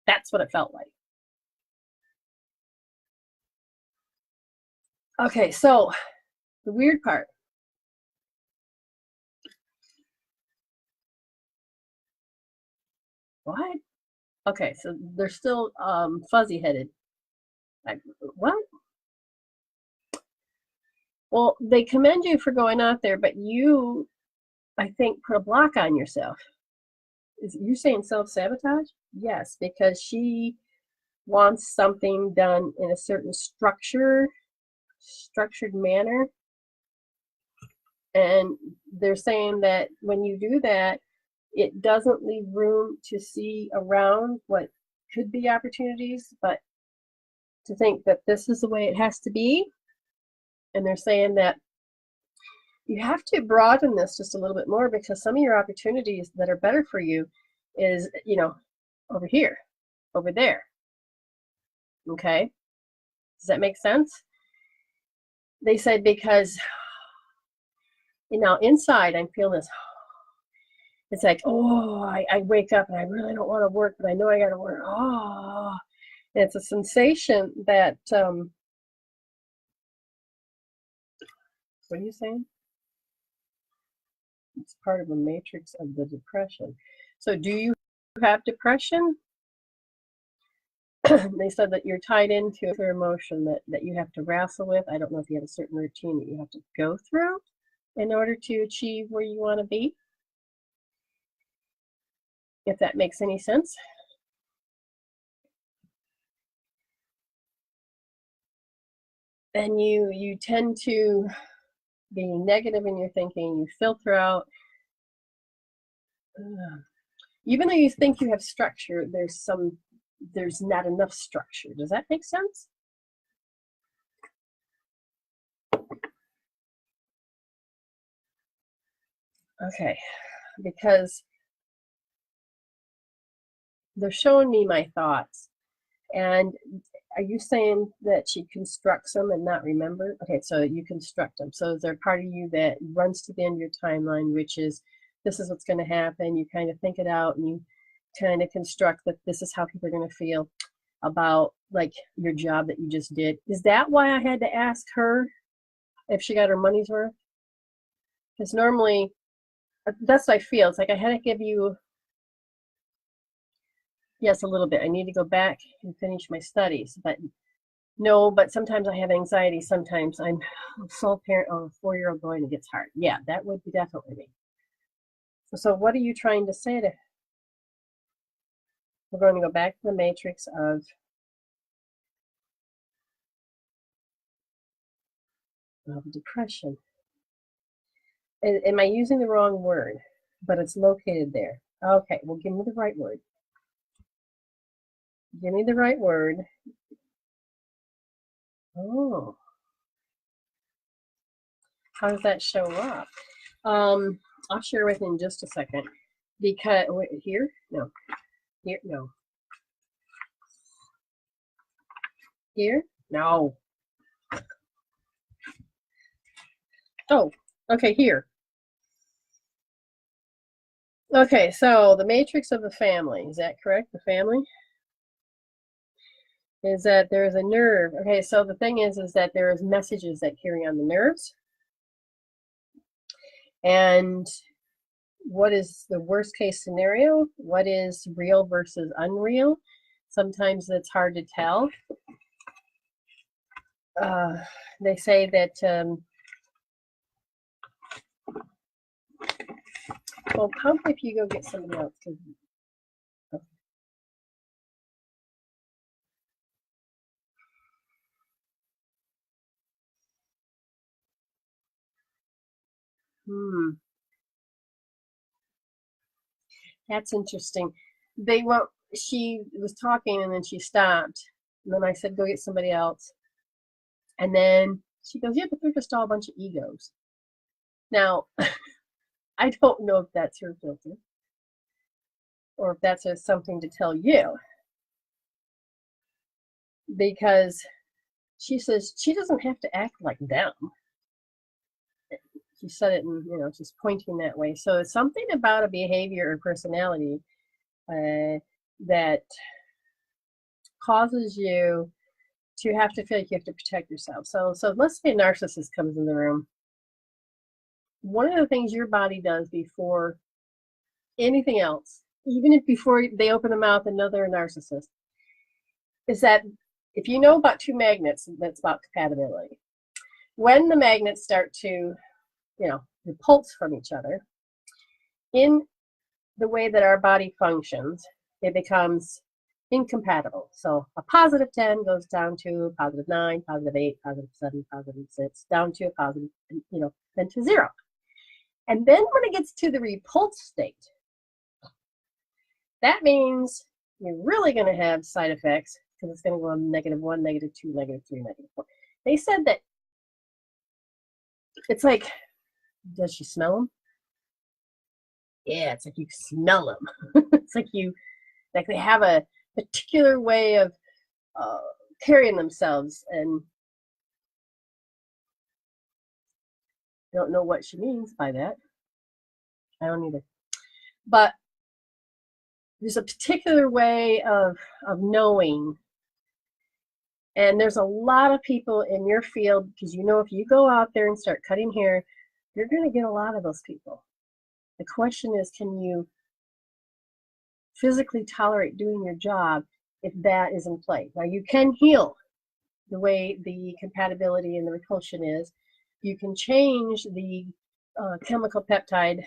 That's what it felt like. Okay, so the weird part. What? Okay, so they're still fuzzy headed. Like, what? Well, they commend you for going out there, but you, I think, put a block on yourself. Is you saying self-sabotage? Yes, because she wants something done in a certain structured manner. And they're saying that when you do that, it doesn't leave room to see around what could be opportunities, but to think that this is the way it has to be. And they're saying that you have to broaden this just a little bit more because some of your opportunities that are better for you is, over here, over there. Okay? Does that make sense? They said because, inside I'm feeling this. It's like, oh, I wake up and I really don't want to work, but I know I got to work. Oh, and it's a sensation that, what are you saying? It's part of the matrix of the depression. So do you have depression? They said that you're tied into a emotion that you have to wrestle with. I don't know if you have a certain routine that you have to go through in order to achieve where you want to be. If that makes any sense. And you tend to be negative in your thinking. You filter out. Even though you think you have structure, there's not enough structure. Does that make sense? Okay, because they're showing me my thoughts. And are you saying that she constructs them and not remember? Okay, so you construct them. So is there a part of you that runs to the end of your timeline, which is this is what's going to happen? You kind of think it out and you kind of construct that this is how people are going to feel about like your job that you just did. Is that why I had to ask her if she got her money's worth? Because normally that's what I feel. It's like I had to give you, yes, a little bit. I need to go back and finish my studies, but no, but sometimes I have anxiety. Sometimes I'm a sole parent of a 4-year-old boy and it gets hard. Yeah, that would be definitely me. So what are you trying to say to? We're going to go back to the matrix of depression. Am I using the wrong word? But it's located there. Okay, well, give me the right word. Give me the right word. Oh, how does that show up? I'll share with you in just a second. Because wait, here, no, here, no, here, no. Oh, okay, here. Okay, so the matrix of the family, is that correct? The family? Is that there's a nerve. Okay, so the thing is that there is messages that carry on the nerves. And what is the worst case scenario? What is real versus unreal? Sometimes it's hard to tell. They say that, well, how if you go get somebody else? That's interesting. She was talking and then she stopped. And then I said, go get somebody else. And then she goes, yeah, but they're just all a bunch of egos. Now, I don't know if that's her filter or if that's just something to tell you, because she says she doesn't have to act like them. She said it in, just pointing that way. So it's something about a behavior or personality that causes you to have to feel like you have to protect yourself. So let's say a narcissist comes in the room. One of the things your body does before anything else, even if before they open their mouth and know they're a narcissist, is that if you know about two magnets, that's about compatibility. When the magnets start to, repulse from each other, in the way that our body functions, it becomes incompatible. So a positive 10 goes down to a positive 9, positive 8, positive 7, positive 6, down to a positive, then to 0. And then when it gets to the repulse state, that means you're really going to have side effects, because it's going to go on -1, -2, -3, -4. They said that it's like, does she smell them? Yeah, it's like you smell them. It's like they have a particular way of carrying themselves, and I don't know what she means by that. I don't either. But there's a particular way of knowing, and there's a lot of people in your field, because if you go out there and start cutting hair, you're going to get a lot of those people. The question is, can you physically tolerate doing your job if that is in play? Now, you can heal the way the compatibility and the repulsion is. You can change the chemical peptide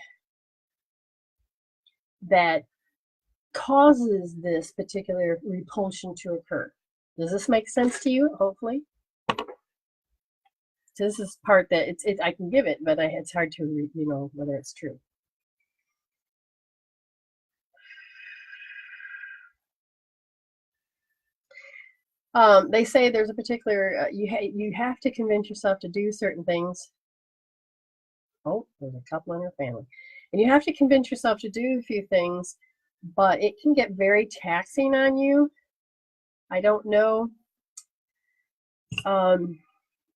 that causes this particular repulsion to occur. Does this make sense to you? Hopefully. So this is part that I can give it, but it's hard to whether it's true. They say there's a particular you have to convince yourself to do certain things. Oh, there's a couple in her family, and you have to convince yourself to do a few things, but it can get very taxing on you. I don't know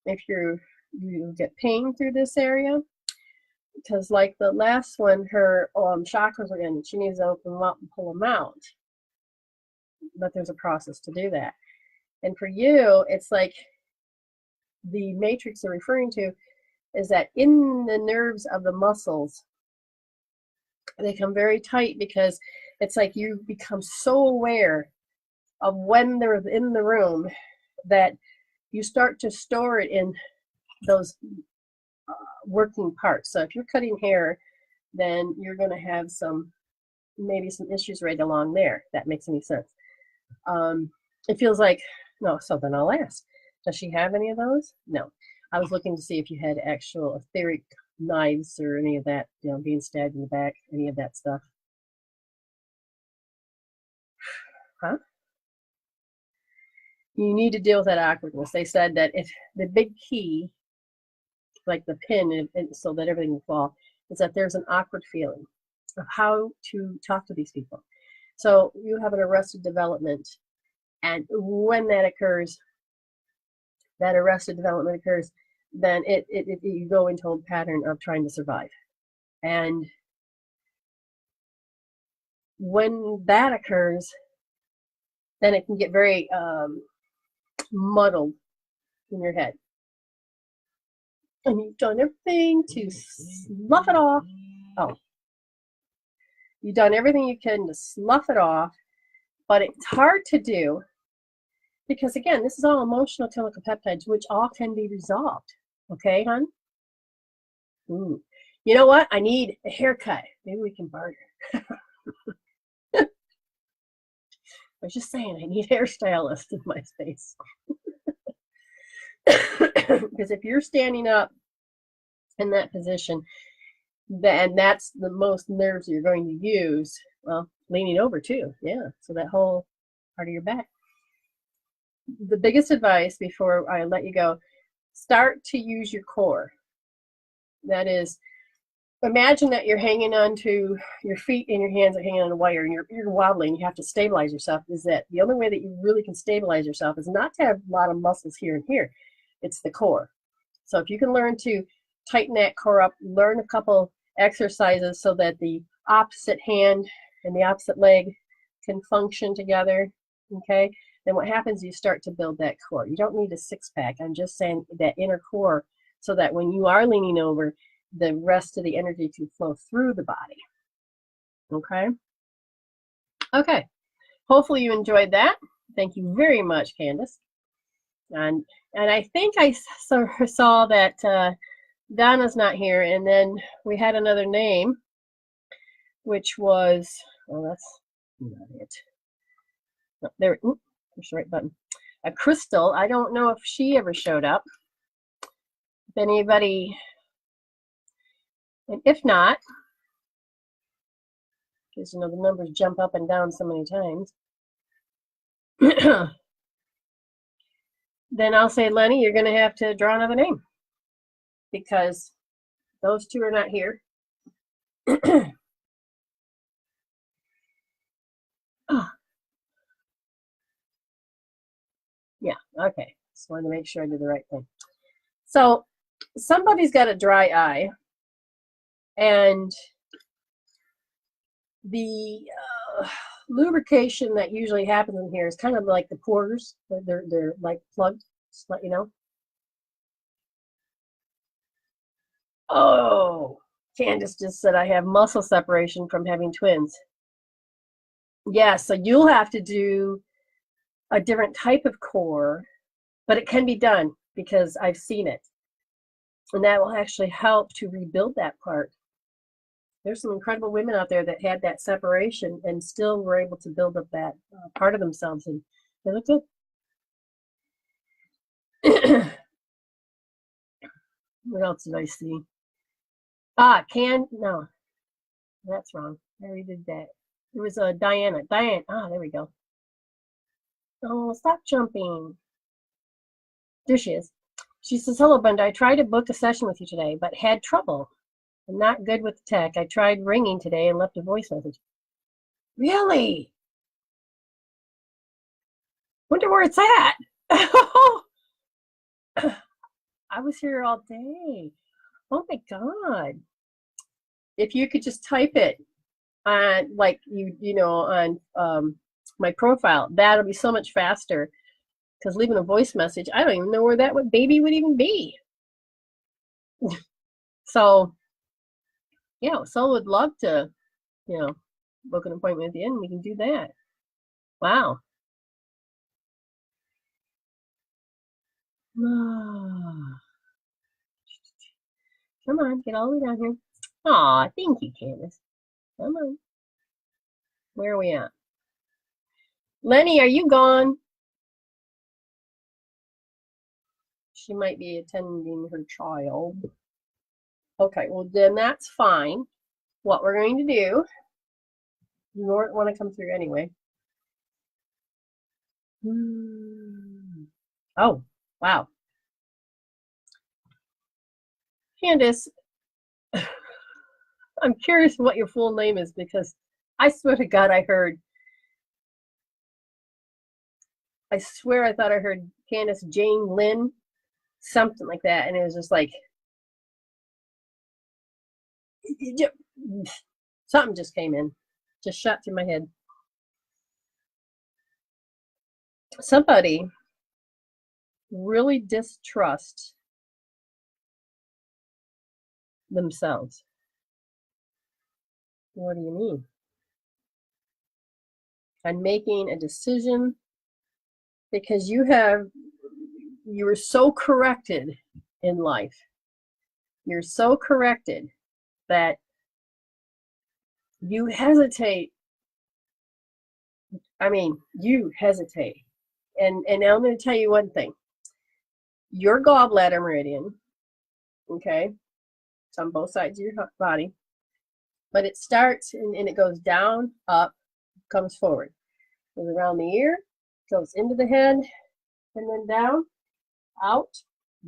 if you get pain through this area, because like the last one, her chakras are in. She needs to open them up and pull them out, but there's a process to do that. And for you, it's like the matrix they're referring to is that in the nerves of the muscles, they become very tight, because it's like you become so aware of when they're in the room that you start to store it in those working parts. So if you're cutting hair, then you're going to have maybe some issues right along there. If that makes any sense. It feels like, no, so then I'll ask, does she have any of those? No. I was looking to see if you had actual etheric knives or any of that, being stabbed in the back, any of that stuff. Huh? You need to deal with that awkwardness. They said that if the big key, like the pin, so that everything will fall, is that there's an awkward feeling of how to talk to these people. So you have an arrested development, and when that occurs, then you go into a pattern of trying to survive. And when that occurs, then it can get very muddled in your head. And you've done everything to slough it off. Oh. You've done everything you can to slough it off, but it's hard to do because, again, this is all emotional chemical peptides, which all can be resolved. Okay, hon? Ooh. You know what? I need a haircut. Maybe we can barter. I was just saying, I need a hairstylist in my space. Because if you're standing up in that position, and that's the most nerves you're going to use, well, leaning over too, yeah, so that whole part of your back. The biggest advice before I let you go, start to use your core. That is, imagine that you're hanging on to your feet and your hands are hanging on a wire and you're wobbling. You have to stabilize yourself. Is that the only way that you really can stabilize yourself is not to have a lot of muscles here and here. It's the core. So if you can learn to tighten that core up, learn a couple exercises so that the opposite hand and the opposite leg can function together, okay, then what happens is you start to build that core. You don't need a six-pack. I'm just saying that inner core so that when you are leaning over, the rest of the energy can flow through the body. Okay? Okay. Hopefully you enjoyed that. Thank you very much, Candace. And I think I saw that Donna's not here, and then we had another name, which was, oh, that's not it. No, there, oops, push the right button. A Crystal. I don't know if she ever showed up. If anybody, and if not, because you know the numbers jump up and down so many times, then I'll say, Lenny, you're going to have to draw another name because those two are not here. Oh. Yeah, okay. Just wanted to make sure I did the right thing. So somebody's got a dry eye, and the lubrication that usually happens in here is kind of like the pores. They're like plugged, just let you know. Oh, Candace just said I have muscle separation from having twins. Yeah, so you'll have to do a different type of core, but it can be done because I've seen it. And that will actually help to rebuild that part. There's some incredible women out there that had that separation and still were able to build up that part of themselves, and they look good. What else did I see? No, that's wrong. I already did that. It was Diana. Diane. There we go. Oh, stop jumping. There she is. She says, hello, Brenda. I tried to book a session with you today, but had trouble. I'm not good with the tech. I tried ringing today and left a voice message. Really? Wonder where it's at. I was here all day. Oh my God. If you could just type it on, like, you know, on my profile, that'll be so much faster. Because leaving a voice message, I don't even know where that baby would even be. So, yeah, so would love to, you know, book an appointment at the end. We can do that. Wow. Come on, get all the way down here. Aw, thank you, Candace. Come on. Where are we at? Lenny, are you gone? She might be attending her child. Okay, well, then that's fine. What we're going to do, you don't want to come through anyway. Oh, wow. Candace, I'm curious what your full name is because I swear to God I swear I thought I heard Candace Jane Lynn, something like that, and it was just like, something just came in, just shot through my head. Somebody really distrusts themselves. What do you mean? I'm making a decision because you were so corrected in life. You're so corrected that you hesitate. I mean, you hesitate. And I'm going to tell you one thing. Your gallbladder meridian, okay, it's on both sides of your body, but it starts and it goes down, up, comes forward. Goes around the ear, goes into the head, and then down, out,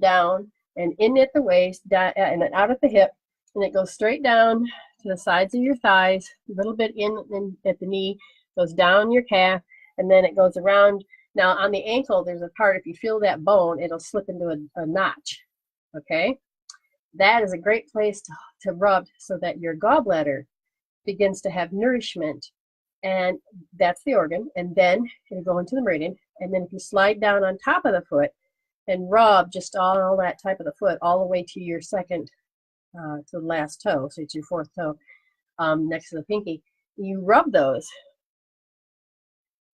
down, and in at the waist, and then out at the hip, and it goes straight down to the sides of your thighs, a little bit in at the knee, goes down your calf, and then it goes around. Now on the ankle, there's a part, if you feel that bone, it'll slip into a notch, okay? That is a great place to rub so that your gallbladder begins to have nourishment, and that's the organ, and then it'll go into the meridian, and then if you slide down on top of the foot and rub just all that type of the foot all the way to your second, to the last toe, so it's your fourth toe, next to the pinky, you rub those.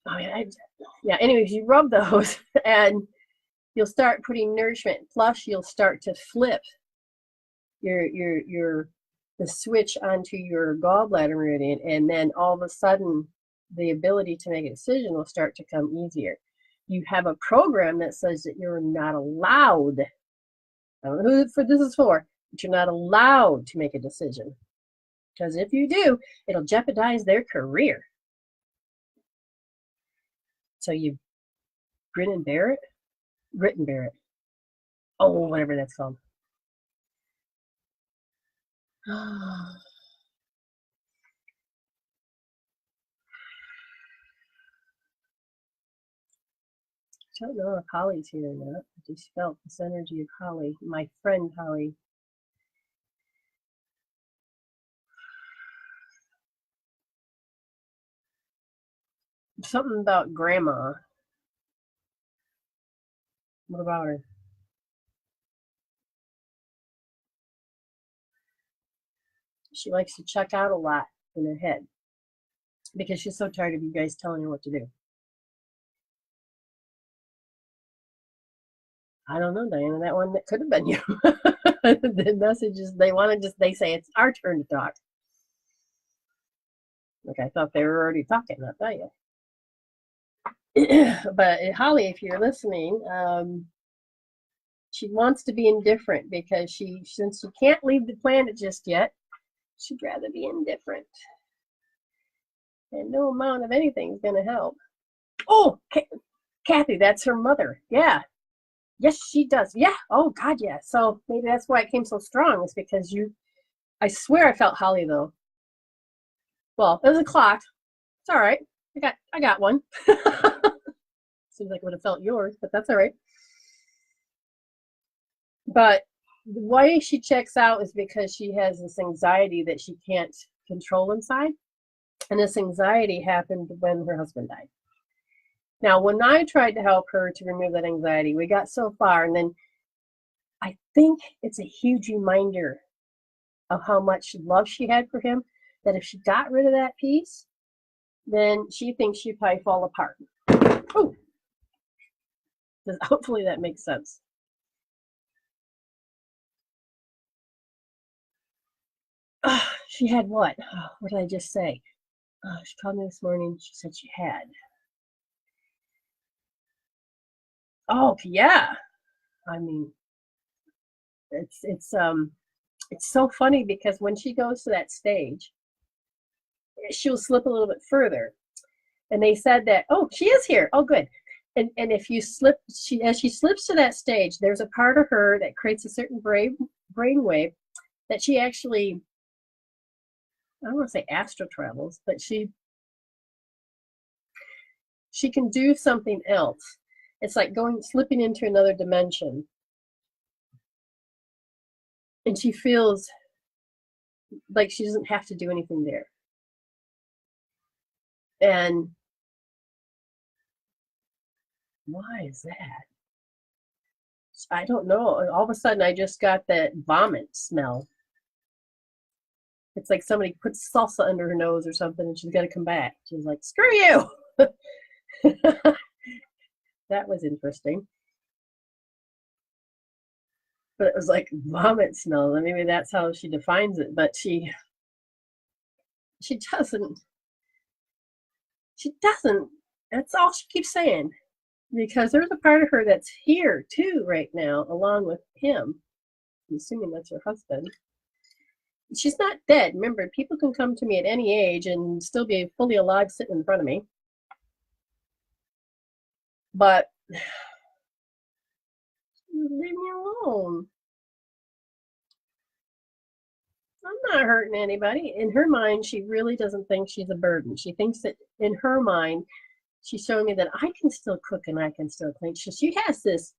Oh, yeah, anyways, you rub those and you'll start putting nourishment, plus you'll start to flip the switch onto your gallbladder meridian, and then all of a sudden the ability to make a decision will start to come easier. You have a program that says that you're not allowed, I don't know who this is for, but you're not allowed to make a decision, because if you do, it'll jeopardize their career. So you grin and bear it, oh, whatever that's called. I don't know if Holly's here or not. I just felt this energy of Holly, my friend Holly. Something about grandma. What about her? She likes to check out a lot in her head because she's so tired of you guys telling her what to do. I don't know, Diana, that one that could have been you. The messages, they say it's our turn to talk. Like I thought they were already talking, I'll tell you. But Holly, if you're listening, she wants to be indifferent because since she can't leave the planet just yet, she'd rather be indifferent. And no amount of anything is going to help. Oh, Kathy, that's her mother. Yeah. Yes, she does. Yeah. Oh, God, yeah. So maybe that's why it came so strong, is because I swear I felt Holly, though. Well, it was a clock. It's all right. I got one. Seems like I would have felt yours, but that's all right. But the way she checks out is because she has this anxiety that she can't control inside. And this anxiety happened when her husband died. Now, when I tried to help her to remove that anxiety, we got so far, and then I think it's a huge reminder of how much love she had for him, that if she got rid of that piece, then she thinks she'd probably fall apart. Oh, hopefully that makes sense. She had what? What did I just say? She called me this morning. She said she had. Oh, yeah. I mean, it's so funny because when she goes to that stage, she'll slip a little bit further. And they said that, oh, she is here. Oh, good. And if you slip, as she slips to that stage, there's a part of her that creates a certain brain wave that she actually, I don't want to say astral travels, but she can do something else. It's like slipping into another dimension. And she feels like she doesn't have to do anything there. And why is that? I don't know. All of a sudden, I just got that vomit smell. It's like somebody puts salsa under her nose or something, and she's got to come back. She's like, screw you. That was interesting. But it was like vomit smell. And maybe that's how she defines it. But she doesn't. She doesn't. That's all she keeps saying. Because there's a part of her that's here too right now, along with him. I'm assuming that's her husband. She's not dead. Remember, people can come to me at any age and still be fully alive sitting in front of me. But leave me alone. I'm not hurting anybody. In her mind, she really doesn't think she's a burden. She thinks that in her mind, she's showing me that I can still cook and I can still clean. So she has this,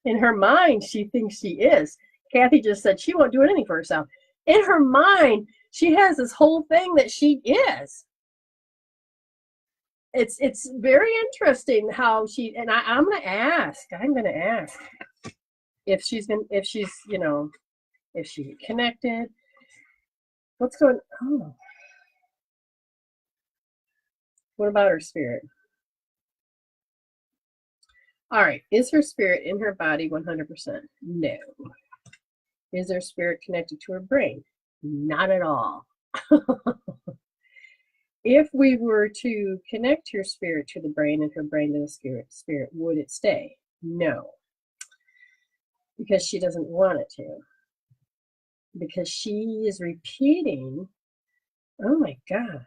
in her mind, she thinks she is. Kathy just said she won't do anything for herself. In her mind, she has this whole thing that she is. It's very interesting how she, and I'm gonna ask if she's if she connected. What's going on? What about her spirit? All right, is her spirit in her body 100%? No. Is her spirit connected to her brain? Not at all. If we were to connect her spirit to the brain and her brain to the spirit, would it stay? No. Because she doesn't want it to. Because she is repeating, oh my God.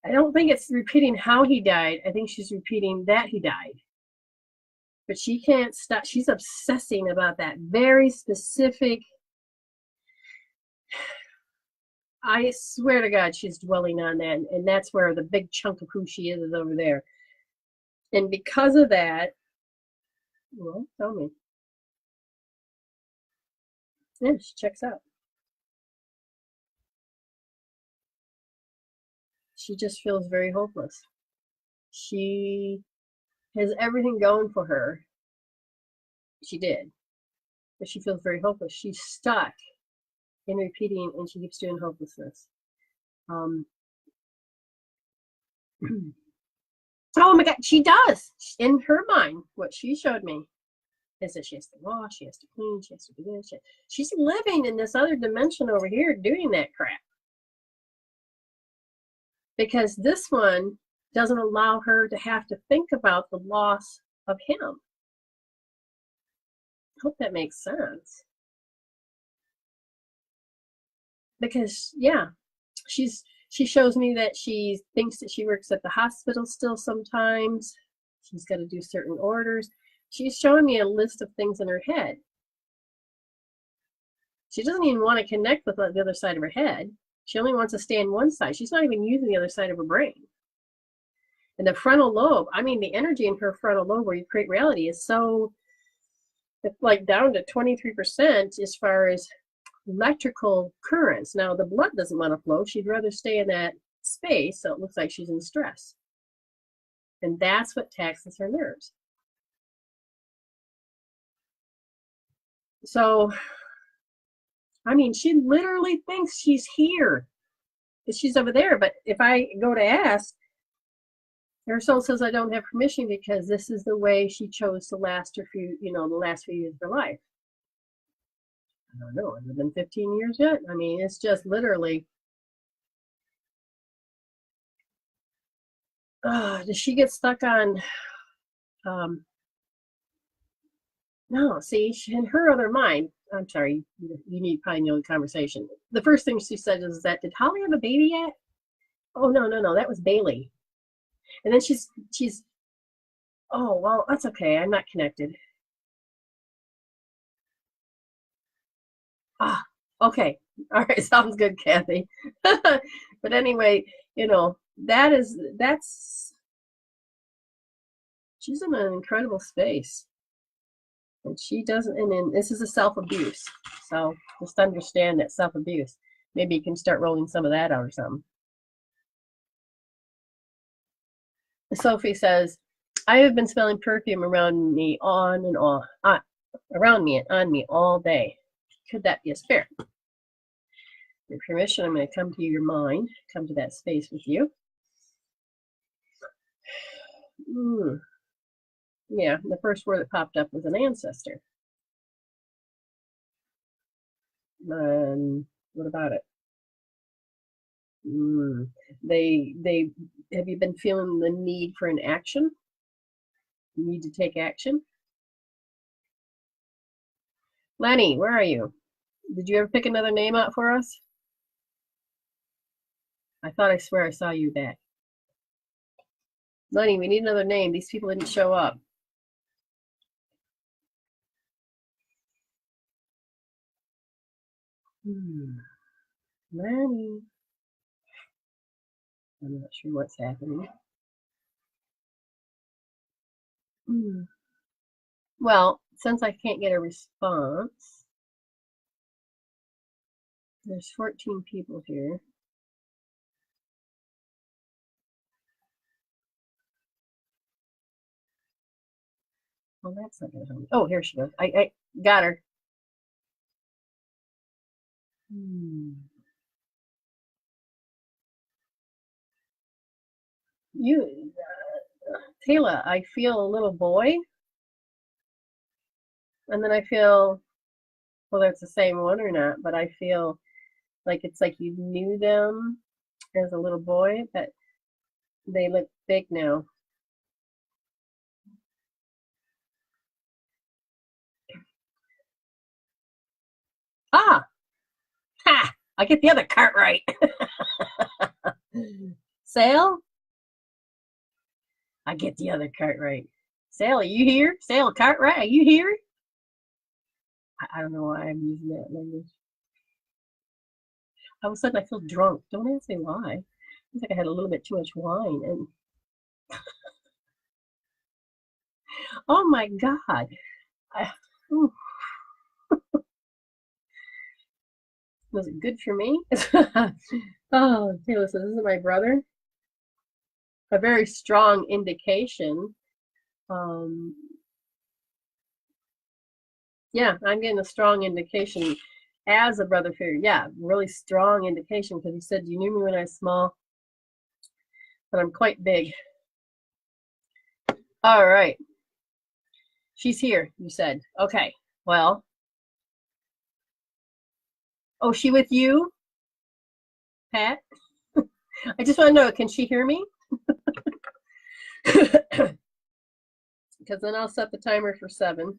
I don't think it's repeating how he died. I think she's repeating that he died. But she can't stop. She's obsessing about that very specific. I swear to God, she's dwelling on that. And that's where the big chunk of who she is over there. And because of that, well, tell me. Yeah, she checks out. She just feels very hopeless. She has everything going for her. She did. But she feels very hopeless. She's stuck in repeating, and she keeps doing hopelessness. Oh my God, she does. In her mind, what she showed me is that she has to wash, she has to clean, she has to do this. She's living in this other dimension over here doing that crap. Because this one doesn't allow her to have to think about the loss of him. I hope that makes sense. Because, yeah, she shows me that she thinks that she works at the hospital still sometimes. She's got to do certain orders. She's showing me a list of things in her head. She doesn't even want to connect with the other side of her head. She only wants to stay on one side. She's not even using the other side of her brain. And the frontal lobe, I mean, the energy in her frontal lobe where you create reality is so, it's like down to 23% as far as electrical currents. Now, the blood doesn't want to flow. She'd rather stay in that space, so it looks like she's in stress. And that's what taxes her nerves. So, I mean, she literally thinks she's here. She's over there. But if I go to ask, her soul says I don't have permission because this is the way she chose to last her the last few years of her life. I don't know. Has it been 15 years yet? I mean, it's just literally. Does she get stuck on? No, see, in her other mind. I'm sorry, you need probably know the conversation. The first thing she said is that, did Holly have a baby yet? Oh, no, that was Bailey. And then she's, oh, well, that's okay. I'm not connected. Ah, okay. All right, sounds good, Kathy. But anyway, that's, she's in an incredible space. And she doesn't, and then this is a self-abuse. So just understand that self-abuse. Maybe you can start rolling some of that out or something. Sophie says, I have been smelling perfume around me on and on, around me and on me all day. Could that be a spirit? With permission, I'm going to come to your mind, come to that space with you. Yeah, the first word that popped up was an ancestor. What about it? They have you been feeling the need for an action? You need to take action? Lenny, where are you? Did you ever pick another name out for us? I swear I saw you back. Lenny, we need another name. These people didn't show up. Lenny. I'm not sure what's happening. Well, since I can't get a response, there's 14 people here. Well, that's not going to help me. Oh, here she goes. I got her. You, Taylor, I feel a little boy. And then I feel, well, that's the same one or not, but I feel like it's like you knew them as a little boy, but they look big now. Ah! Ha! I get the other cart right. Sale? I get the other cart right. Sale, are you here? Sale, cart right? Are you here? I don't know why I'm using that language. All of a sudden I feel drunk. Don't ask me why. It's like I had a little bit too much wine and oh my God. Was it good for me? Oh, Taylor says, this is my brother. A very strong indication. Yeah, I'm getting a strong indication as a brother figure. Yeah, really strong indication because he said, you knew me when I was small, but I'm quite big. All right. She's here, you said. Okay, well. Oh, she with you, Pat? I just want to know, can she hear me? Because then I'll set the timer for 7.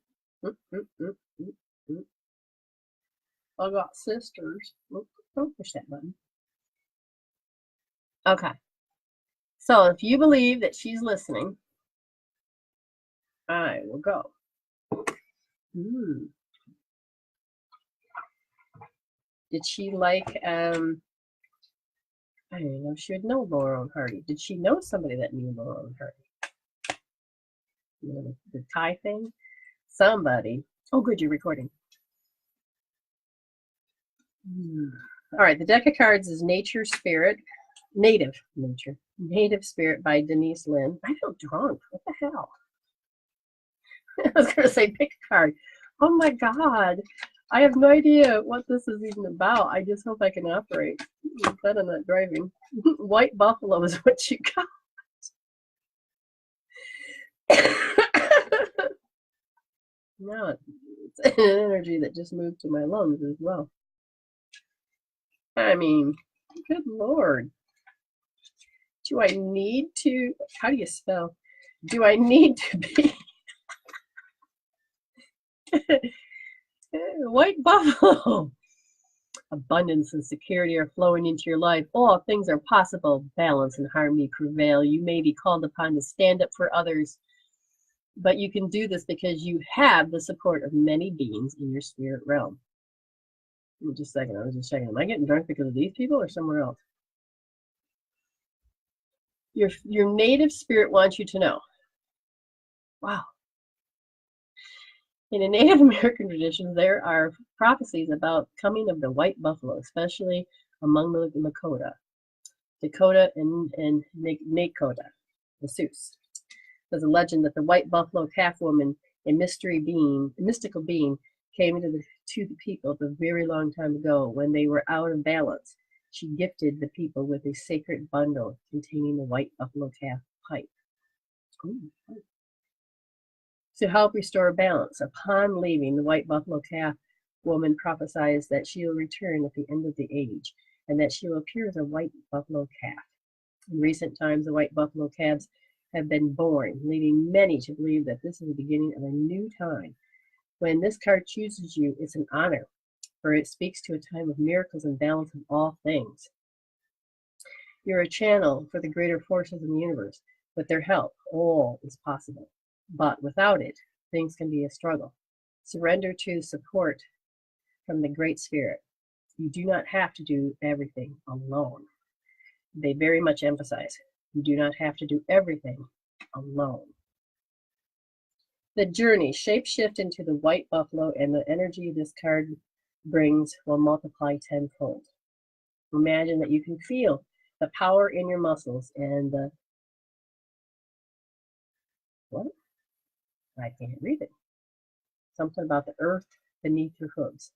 I got sisters. Don't push that button. Okay. So if you believe that she's listening, I will go. Did she like, I don't know, she would know Laurel Hardy. Did she know somebody that knew Laurel Hardy? You know, the Thai thing? Somebody. Oh, good, you're recording. All right, the deck of cards is Nature Spirit. Native Spirit by Denise Lynn. I feel drunk. What the hell? I was going to say pick a card. Oh my God. I have no idea what this is even about. I just hope I can operate. Glad I'm not driving. White Buffalo is what you got. No, it's an energy that just moved to my lungs as well. I mean, good Lord. Do I need to, how do you spell? Do I need to be White Buffalo? Abundance and security are flowing into your life. All things are possible. Balance and harmony prevail. You may be called upon to stand up for others, but you can do this because you have the support of many beings in your spirit realm. Just a second, I was just checking. Am I getting drunk because of these people or somewhere else? Your native spirit wants you to know. Wow. In a Native American tradition, there are prophecies about coming of the white buffalo, especially among the Lakota, Dakota, and Nakota, the Sioux. There's a legend that the white buffalo calf woman, a mystical being, came to the people a very long time ago when they were out of balance. She gifted the people with a sacred bundle containing the white buffalo calf pipe. Ooh. To help restore balance. Upon leaving, the white buffalo calf woman prophesies that she will return at the end of the age and that she will appear as a white buffalo calf. In recent times, the white buffalo calves have been born, leading many to believe that this is the beginning of a new time. When this card chooses you, it's an honor, for it speaks to a time of miracles and balance of all things. You're a channel for the greater forces in the universe. With their help, all is possible. But without it, things can be a struggle. Surrender to support from the Great Spirit. You do not have to do everything alone. They very much emphasize you do not have to do everything alone. The journey, shapeshift into the white buffalo, and the energy this card brings will multiply tenfold. Imagine that you can feel the power in your muscles and the what? I can't read it. Something about the earth beneath your hooves.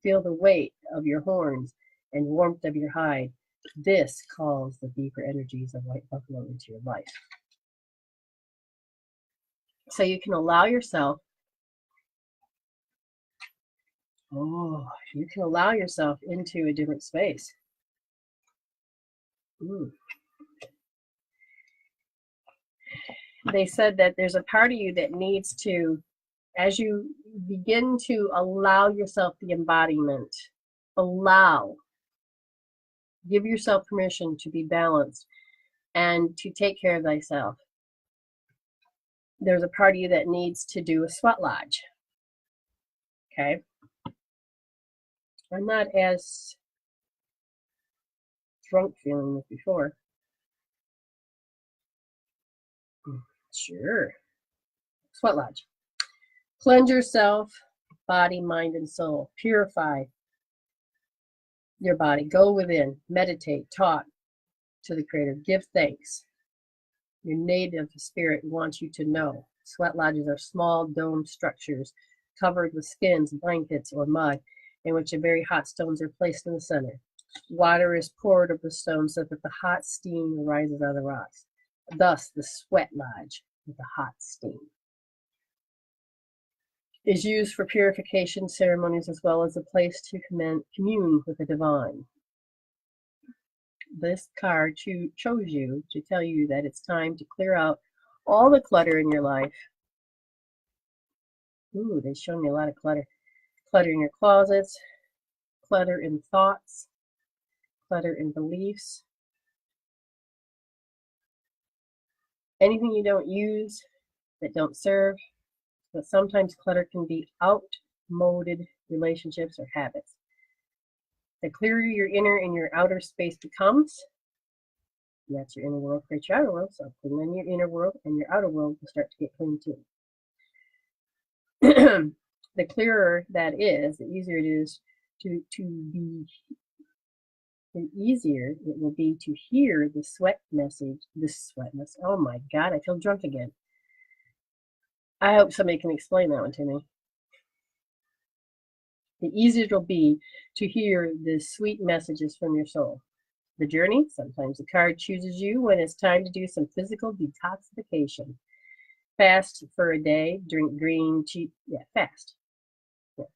Feel the weight of your horns and warmth of your hide. This calls the deeper energies of white buffalo into your life. So you can allow yourself, you can allow yourself into a different space. They said that there's a part of you that needs to, as you begin to allow yourself the embodiment, give yourself permission to be balanced and to take care of thyself. There's a part of you that needs to do a sweat lodge. Okay? I'm not as drunk feeling as before. Sure. Sweat lodge. Cleanse yourself, body, mind, and soul. Purify your body. Go within. Meditate. Talk to the Creator. Give thanks. Your native spirit wants you to know. Sweat lodges are small dome structures covered with skins, blankets, or mud, in which very hot stones are placed in the center. Water is poured over the stones so that the hot steam rises out of the rocks. Thus, the sweat lodge with the hot steam is used for purification ceremonies as well as a place to commune with the divine. This card chose you to tell you that it's time to clear out all the clutter in your life. Ooh, they show me a lot of clutter. Clutter in your closets, clutter in thoughts, clutter in beliefs. Anything you don't use that don't serve. But sometimes clutter can be outmoded relationships or habits. The clearer your inner and your outer space becomes, that's your inner world, create your outer world. So clean your inner world and your outer world will start to get clean too. The clearer that is, the easier it is the easier it will be to hear the sweat message. Oh my God, I feel drunk again. I hope somebody can explain that one to me. The easier it will be to hear the sweet messages from your soul. The journey, sometimes the card chooses you when it's time to do some physical detoxification. Fast for a day, drink green tea,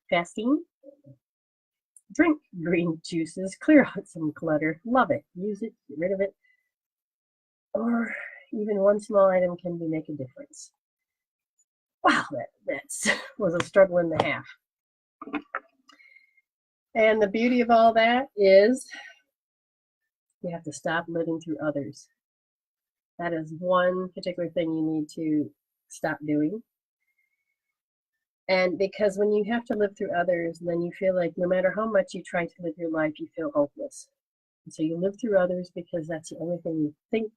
fasting. Drink green juices, clear out some clutter, love it, use it, get rid of it. Or even one small item can make a difference. Wow, that was a struggle and a half. And the beauty of all that is you have to stop living through others. That is one particular thing you need to stop doing. And because when you have to live through others, then you feel like no matter how much you try to live your life, you feel hopeless. And so you live through others because that's the only thing you think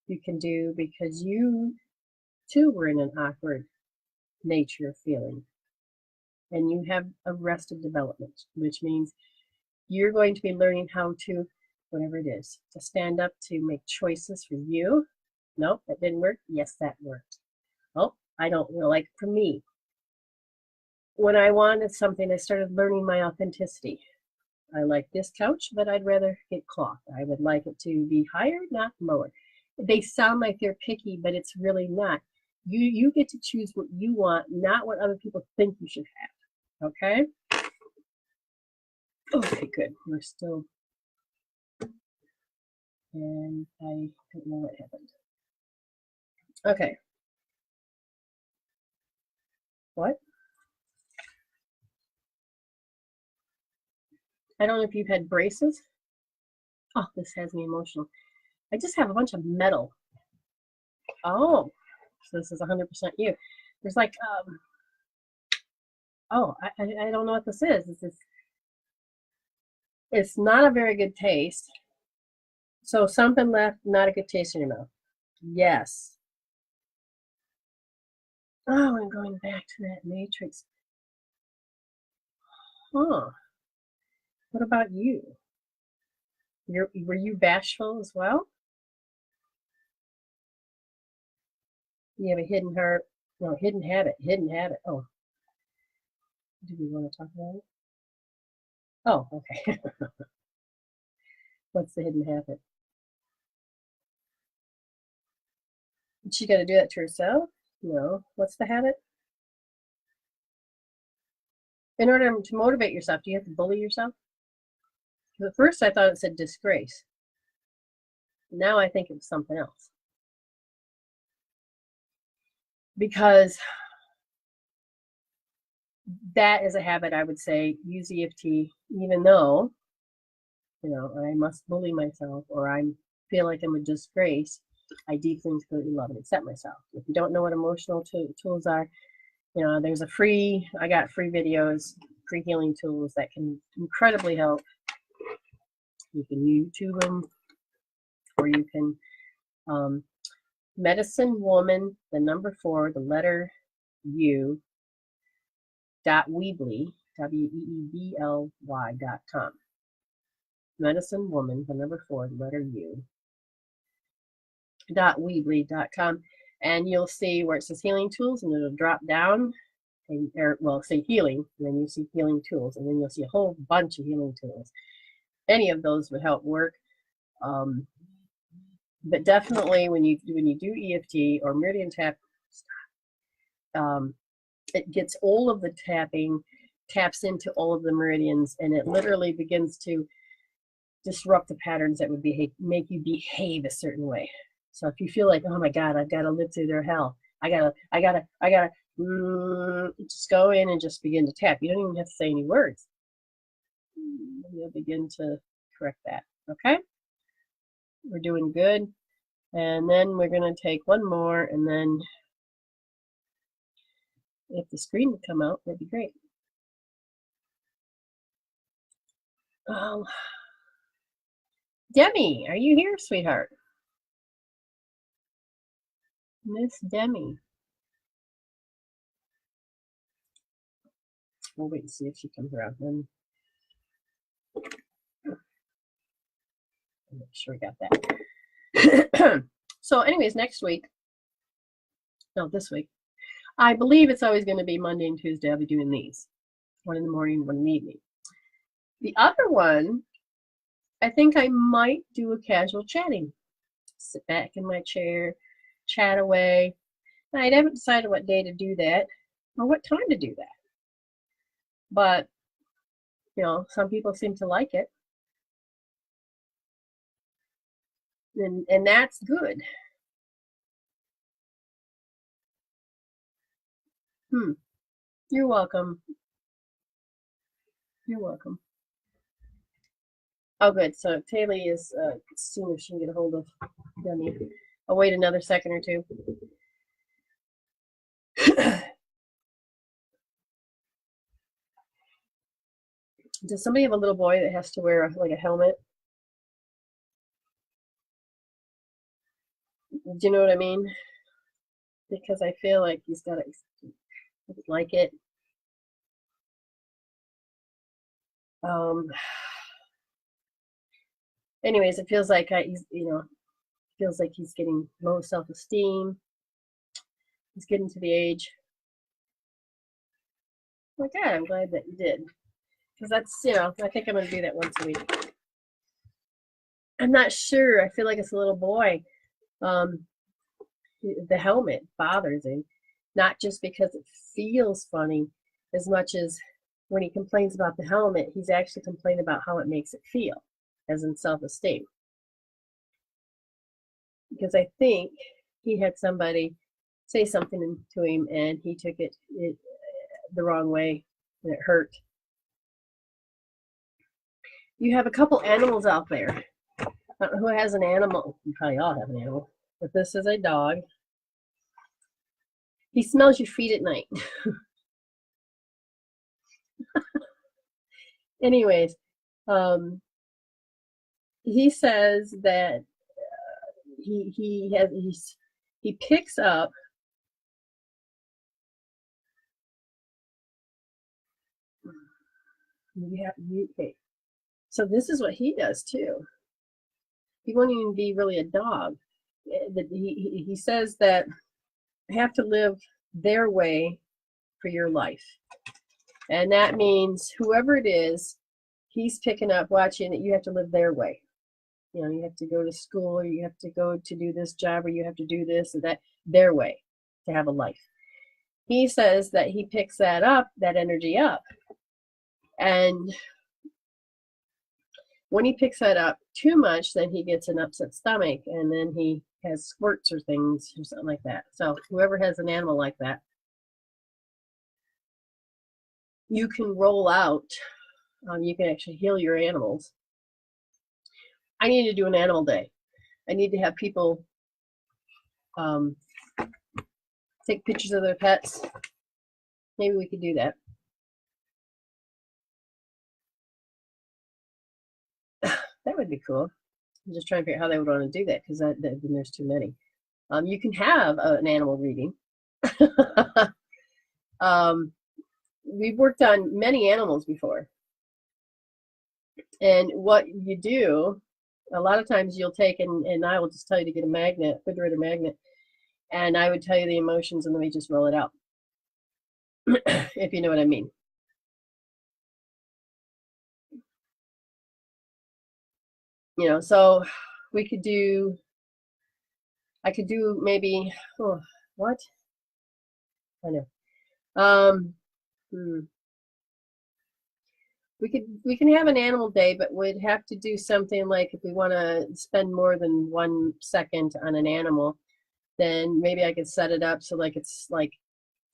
you can do, because you too were in an awkward nature of feeling. And you have arrested development, which means you're going to be learning how to, whatever it is, to stand up, to make choices for you. Nope, that didn't work. Yes, that worked. Oh, I don't like, for me, when I wanted something, I started learning my authenticity. I like this couch, but I'd rather get cloth. I would like it to be higher, not lower. They sound like they're picky, but it's really not. You get to choose what you want, not what other people think you should have. Okay? Okay, good. We're still, and I don't know what happened. Okay. What? I don't know if you've had braces. Oh, this has me emotional. I just have a bunch of metal. Oh, so this is 100% you. There's like, oh, I don't know what this is. This is It's not a very good taste. So something left, not a good taste in your mouth. Yes. Oh, I'm going back to that matrix. Huh. What about you? Were you bashful as well? You have a hidden heart. No, hidden habit. Hidden habit. Oh, do we want to talk about it? Oh, okay. What's the hidden habit? She got to do that to herself? No. What's the habit? In order to motivate yourself, do you have to bully yourself? At first, I thought it said disgrace. Now I think it's something else. Because that is a habit, I would say, use EFT, even though, I must bully myself or I feel like I'm a disgrace. I deeply and completely love and accept myself. If you don't know what emotional tools are, there's I got free videos, free healing tools that can incredibly help. You can YouTube them, or you can Medicine Woman, the number 4, the letter U, .weebly, WEEBLY.com. Medicine Woman, the number 4, the letter U, .weebly.com. And you'll see where it says healing tools, and it'll drop down, say healing, and then you see healing tools, and then you'll see a whole bunch of healing tools. Any of those would help work. But definitely when you do EFT or meridian tap, it gets all of the tapping, taps into all of the meridians, and it literally begins to disrupt the patterns that would make you behave a certain way. So if you feel like, oh my God, I've got to live through their hell, I gotta just go in and just begin to tap. You don't even have to say any words. You'll begin to correct that. Okay? We're doing good. And then we're going to take one more, and then if the screen would come out, that'd be great. Demi, are you here, sweetheart? Miss Demi. We'll wait and see if she comes around. Then make sure we got that. So anyways, this week, I believe it's always going to be Monday and Tuesday. I'll be doing these. One in the morning, one in the evening. The other one, I think I might do a casual chatting. Sit back in my chair, chat away. And I haven't decided what day to do that or what time to do that. But, some people seem to like it. And that's good. You're welcome. You're welcome. Oh, good. So Taylor is seeing if she can get a hold of Demi. I'll wait another second or two. Does somebody have a little boy that has to wear a helmet? Do you know what I mean? Because I feel like he's got to like it. Anyways, it feels like he's getting low self-esteem. He's getting to the age. Oh my God, I'm glad that you did. Because that's, I think I'm going to do that once a week. I'm not sure. I feel like it's a little boy. The helmet bothers him. Not just because it feels funny as much as when he complains about the helmet, he's actually complaining about how it makes it feel, as in self-esteem. Because I think he had somebody say something to him and he took it the wrong way and it hurt. You have a couple animals out there. I don't know who has an animal. You probably all have an animal. But this is a dog. He smells your feet at night. Anyways, He says that he picks up okay. So this is what he does too. He won't even be really a dog. He says that you have to live their way for your life. And that means whoever it is, he's picking up, watching that you have to live their way. You know, you have to go to school, or you have to go to do this job, or you have to do this or that, their way to have a life. He says that he picks that up, that energy up. And when he picks that up too much, then he gets an upset stomach, and then he has squirts or things or something like that. So whoever has an animal like that, you can roll out. You can actually heal your animals. I need to do an animal day. I need to have people take pictures of their pets. Maybe we could do that. That would be cool. I'm just trying to figure out how they would want to do that, because then there's too many. You can have an animal reading. We've worked on many animals before. And what you do, a lot of times you'll take, and I will just tell you to get a magnet, refrigerator magnet, and I would tell you the emotions, and then we just roll it out. If you know what I mean. You know, so we could do, I could do maybe, oh, what? I know. We can have an animal day, but we'd have to do something like, if we want to spend more than 1 second on an animal, then maybe I could set it up so like it's like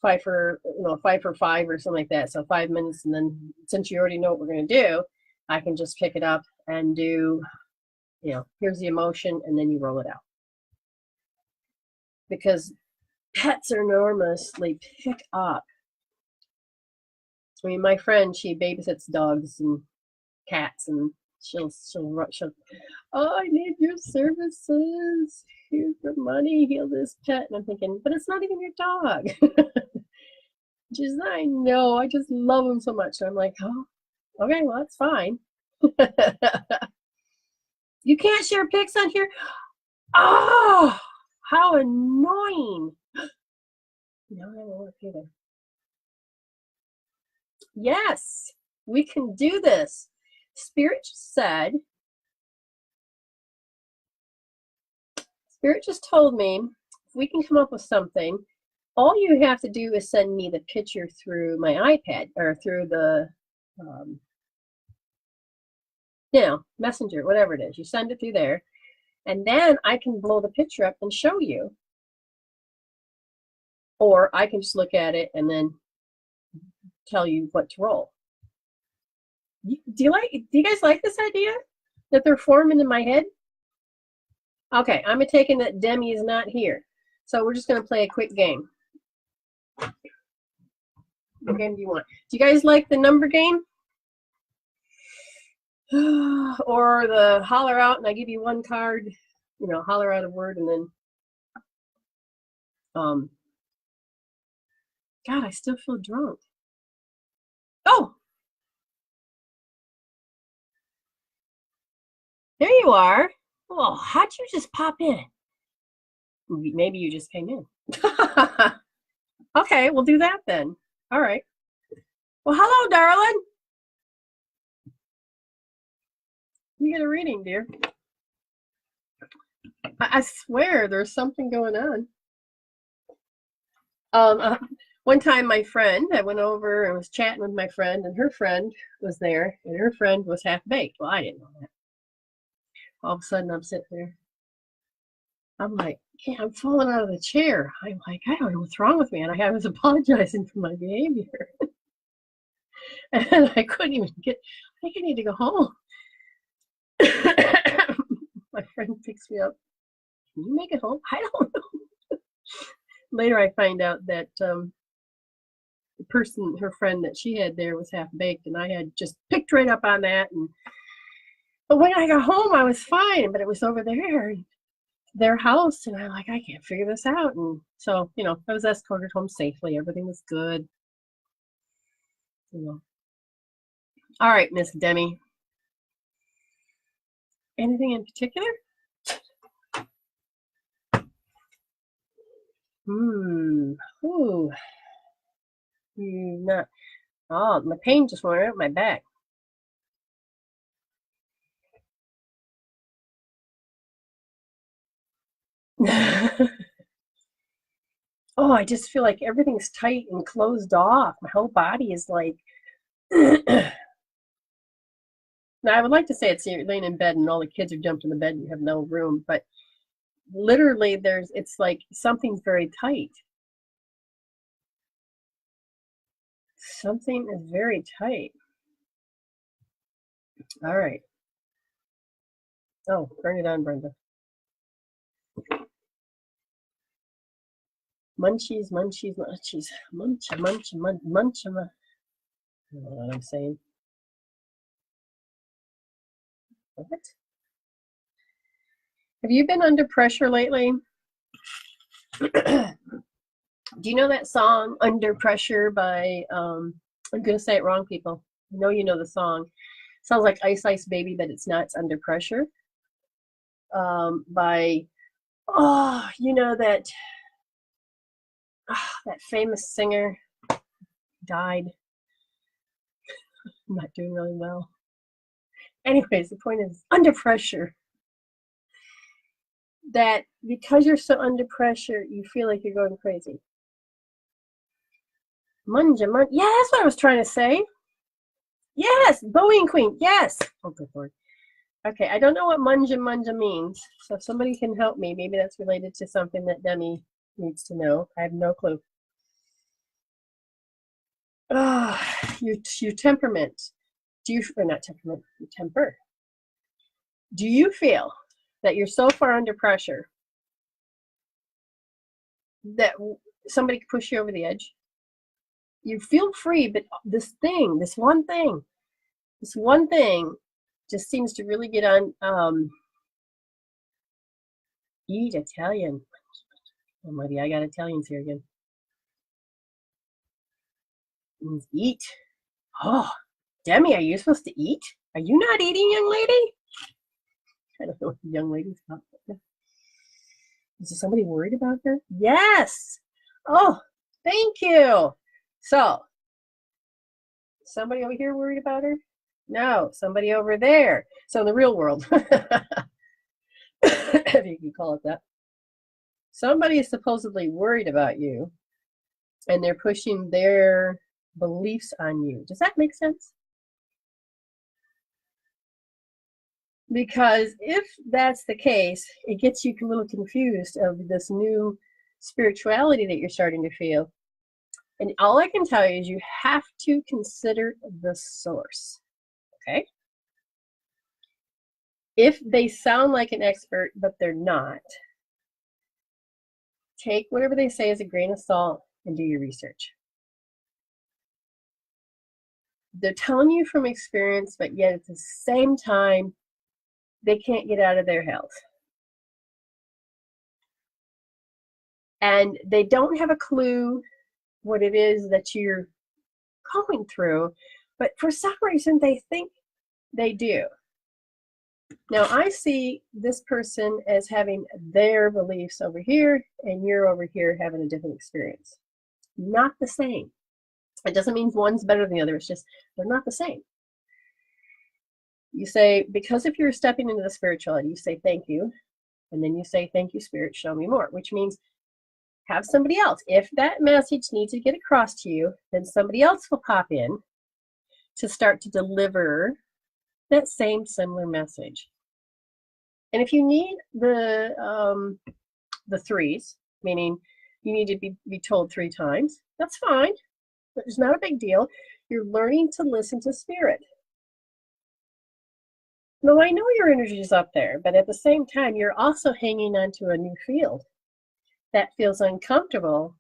5 for 5 or something like that. So 5 minutes, and then since you already know what we're going to do, I can just pick it up and do, you know, here's the emotion, and then you roll it out. Because pets enormously pick up. I mean, my friend, she babysits dogs and cats, and she'll oh, I need your services. Here's the money, heal this pet. And I'm thinking, but it's not even your dog. Just, I know, I just love him so much. And I'm like, oh, okay, well, that's fine. You can't share pics on here? Oh, how annoying. No, that won't work either. Yes, we can do this. Spirit just told me, if we can come up with something, all you have to do is send me the picture through my iPad, or through the, Messenger, whatever it is. You send it through there, and then I can blow the picture up and show you. Or I can just look at it and then tell you what to roll. Do you guys like this idea that they're forming in my head? Okay, I'm taking that Demi is not here, so we're just going to play a quick game. What game do you want? Do you guys like the number game? Or the holler out and I give you one card, you know, holler out a word, and then God, I still feel drunk. Oh, there you are. Well, how'd you just pop in? Maybe you just came in. Okay, we'll do that then. All right. Well, hello, darling. You get a reading, dear. I swear there's something going on. One time my friend, I went over and was chatting with my friend, and her friend was there, and her friend was half-baked. Well, I didn't know that. All of a sudden, I'm sitting there. I'm like, yeah, I'm falling out of the chair. I'm like, I don't know what's wrong with me. And I was apologizing for my behavior. And I couldn't even get, I think I need to go home. My friend picks me up. Can you make it home? I don't know. Later, I find out that the person, her friend that she had there, was half baked, and I had just picked right up on that and But when I got home, I was fine, but it was over there, their house, and I'm like, I can't figure this out. And so, I was escorted home safely. Everything was good. All right, Miss Demi. Anything in particular? Ooh. Not. Oh, my pain just went out my back. Oh, I just feel like everything's tight and closed off. My whole body is like. Now, I would like to say it's you're laying in bed and all the kids are jumped in the bed and you have no room, but literally it's like something's very tight. Something is very tight. All right. Oh, turn it on, Brenda. Munchies, munchies, munchies. Muncha, muncha, muncha. I don't know what I'm saying. What? Have you been under pressure lately? Do you know that song Under Pressure by I'm gonna say it wrong, people. I know you know the song. Sounds like Ice Ice Baby, but it's not. It's Under Pressure. By that that famous singer died. I'm not doing really well. Anyways, the point is Under Pressure. That because you're so under pressure, you feel like you're going crazy. Munja. Yeah, that's what I was trying to say. Yes, Boeing Queen. Yes. Oh, good Lord. Okay, I don't know what munja means, so if somebody can help me, maybe that's related to something that Demi needs to know. I have no clue. Your temperament. Not temperament, your temper. Do you feel that you're so far under pressure that somebody could push you over the edge? You feel free, but this one thing just seems to really get on. Eat Italian. Oh, maybe I got Italians here again. Eat. Oh, Demi, are you supposed to eat? Are you not eating, young lady? I don't know what the young lady's about. Is there somebody worried about her? Yes. Oh, thank you. So, somebody over here worried about her? No, somebody over there. So in the real world, if you can call it that, somebody is supposedly worried about you, and they're pushing their beliefs on you. Does that make sense? Because if that's the case, it gets you a little confused of this new spirituality that you're starting to feel. And all I can tell you is you have to consider the source. Okay? If they sound like an expert, but they're not, take whatever they say as a grain of salt and do your research. They're telling you from experience, but yet at the same time, they can't get out of their health. And they don't have a clue what it is that you're going through, but for some reason they think they do. Now I see this person as having their beliefs over here, and you're over here having a different experience. Not the same. It doesn't mean one's better than the other, it's just they're not the same. You say, because if you're stepping into the spirituality, you say thank you, and then you say thank you, Spirit, show me more, which means have somebody else. If that message needs to get across to you, then somebody else will pop in to start to deliver that same similar message. And if you need the threes, meaning you need to be told 3 times, that's fine. It's not a big deal. You're learning to listen to Spirit. Now, I know your energy is up there, but at the same time, you're also hanging onto a new field that feels uncomfortable,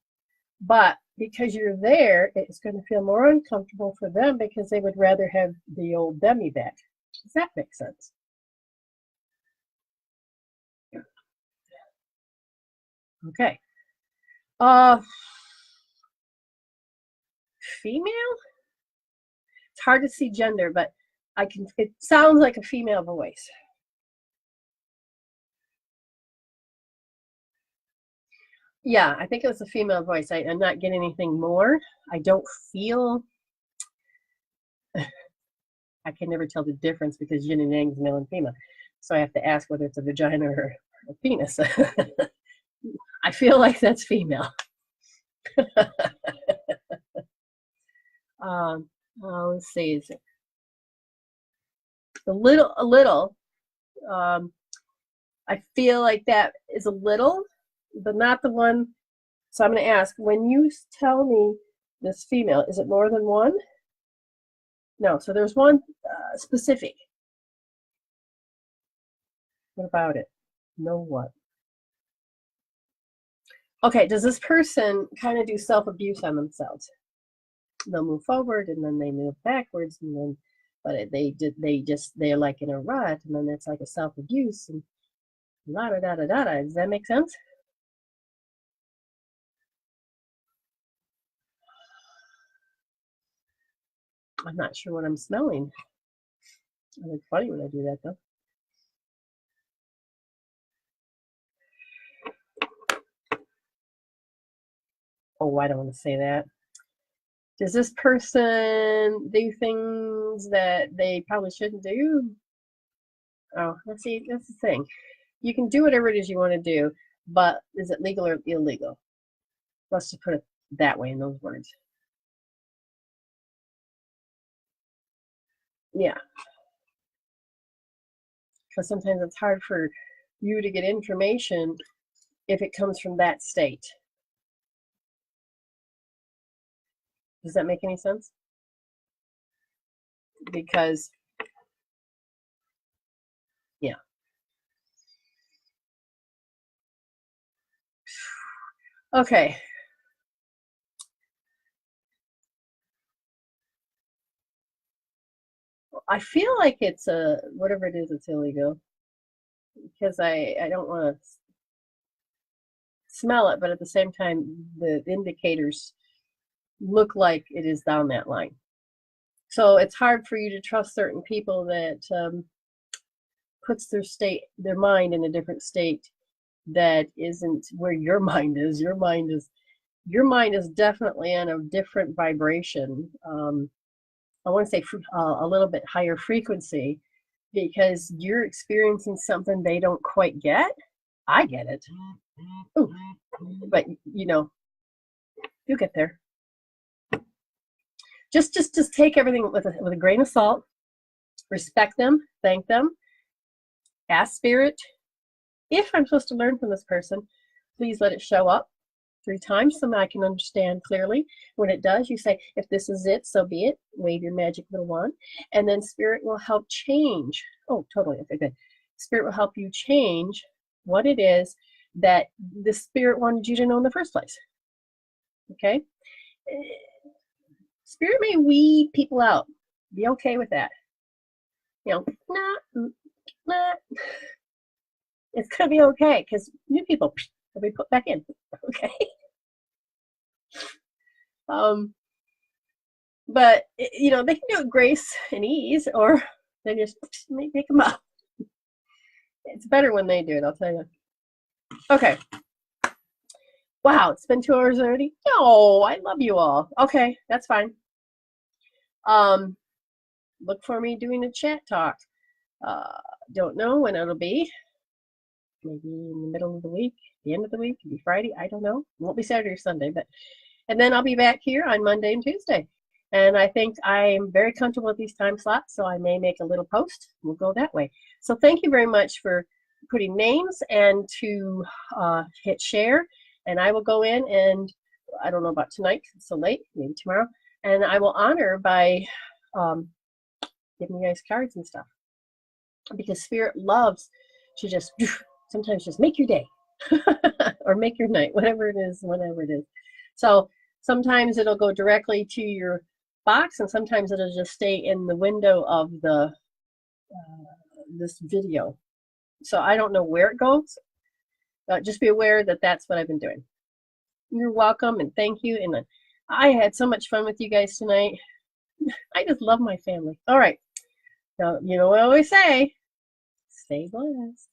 but because you're there, it's going to feel more uncomfortable for them because they would rather have the old Demi back. Does that make sense? Okay. Female? It's hard to see gender, but it sounds like a female voice. Yeah, I think it was a female voice. I'm not getting anything more. I don't feel, I can never tell the difference because yin and yang is male and female. So I have to ask whether it's a vagina or a penis. I feel like that's female. Let's see. Is it a little? I feel like that is a little, but not the one. So I'm going to ask, when you tell me this female, is it more than one? No. So there's one specific. What about it? No what? Okay. Does this person kind of do self-abuse on themselves? They'll move forward and then they move backwards, and then, but they're like in a rut, and then it's like a self-abuse and la da da da da da. Does that make sense? I'm not sure what I'm smelling. I look funny when I do that, though. Oh, I don't want to say that. Does this person do things that they probably shouldn't do? Oh, let's see. That's the thing. You can do whatever it is you want to do, but is it legal or illegal? Let's just put it that way in those words. Yeah. Because sometimes it's hard for you to get information if it comes from that state. Does that make any sense? Because, yeah. Okay. I feel like it's whatever it is, it's illegal. Because I don't want to smell it, but at the same time, the indicators look like it is down that line. So it's hard for you to trust certain people that puts their mind in a different state that isn't where your mind is. Your mind is definitely on a different vibration. I want to say a little bit higher frequency, because you're experiencing something they don't quite get. I get it. Ooh, but you'll get there. Just take everything with a grain of salt. Respect them, thank them, ask spirit, if I'm supposed to learn from this person, please let it show up 3 times so that I can understand clearly. When it does, you say, if this is it, so be it. Wave your magic little wand, and then spirit will help change. Oh, totally. Okay, good. Spirit will help you change what it is that the spirit wanted you to know in the first place. Okay? Spirit may weed people out. Be okay with that. Nah. It's going to be okay, because new people will be put back in. Okay? But, they can do it grace and ease, or they just make them up. It's better when they do it, I'll tell you. Okay. Wow, it's been 2 hours already? No, I love you all. Okay, that's fine. Look for me doing a chat talk. Don't know when it'll be. Maybe in the middle of the week, the end of the week, maybe Friday. I don't know. It won't be Saturday or Sunday, and then I'll be back here on Monday and Tuesday. And I think I'm very comfortable with these time slots, so I may make a little post. We'll go that way. So thank you very much for putting names and to hit share. And I will go in, and I don't know about tonight, it's so late, maybe tomorrow. And I will honor by giving you guys cards and stuff. Because Spirit loves to just sometimes just make your day or make your night, whatever it is. So sometimes it'll go directly to your box, and sometimes it'll just stay in the window of the this video. So I don't know where it goes, just be aware that that's what I've been doing. You're welcome, and thank you. And I had so much fun with you guys tonight. I just love my family. All right. Now, you know what I always say, stay blessed.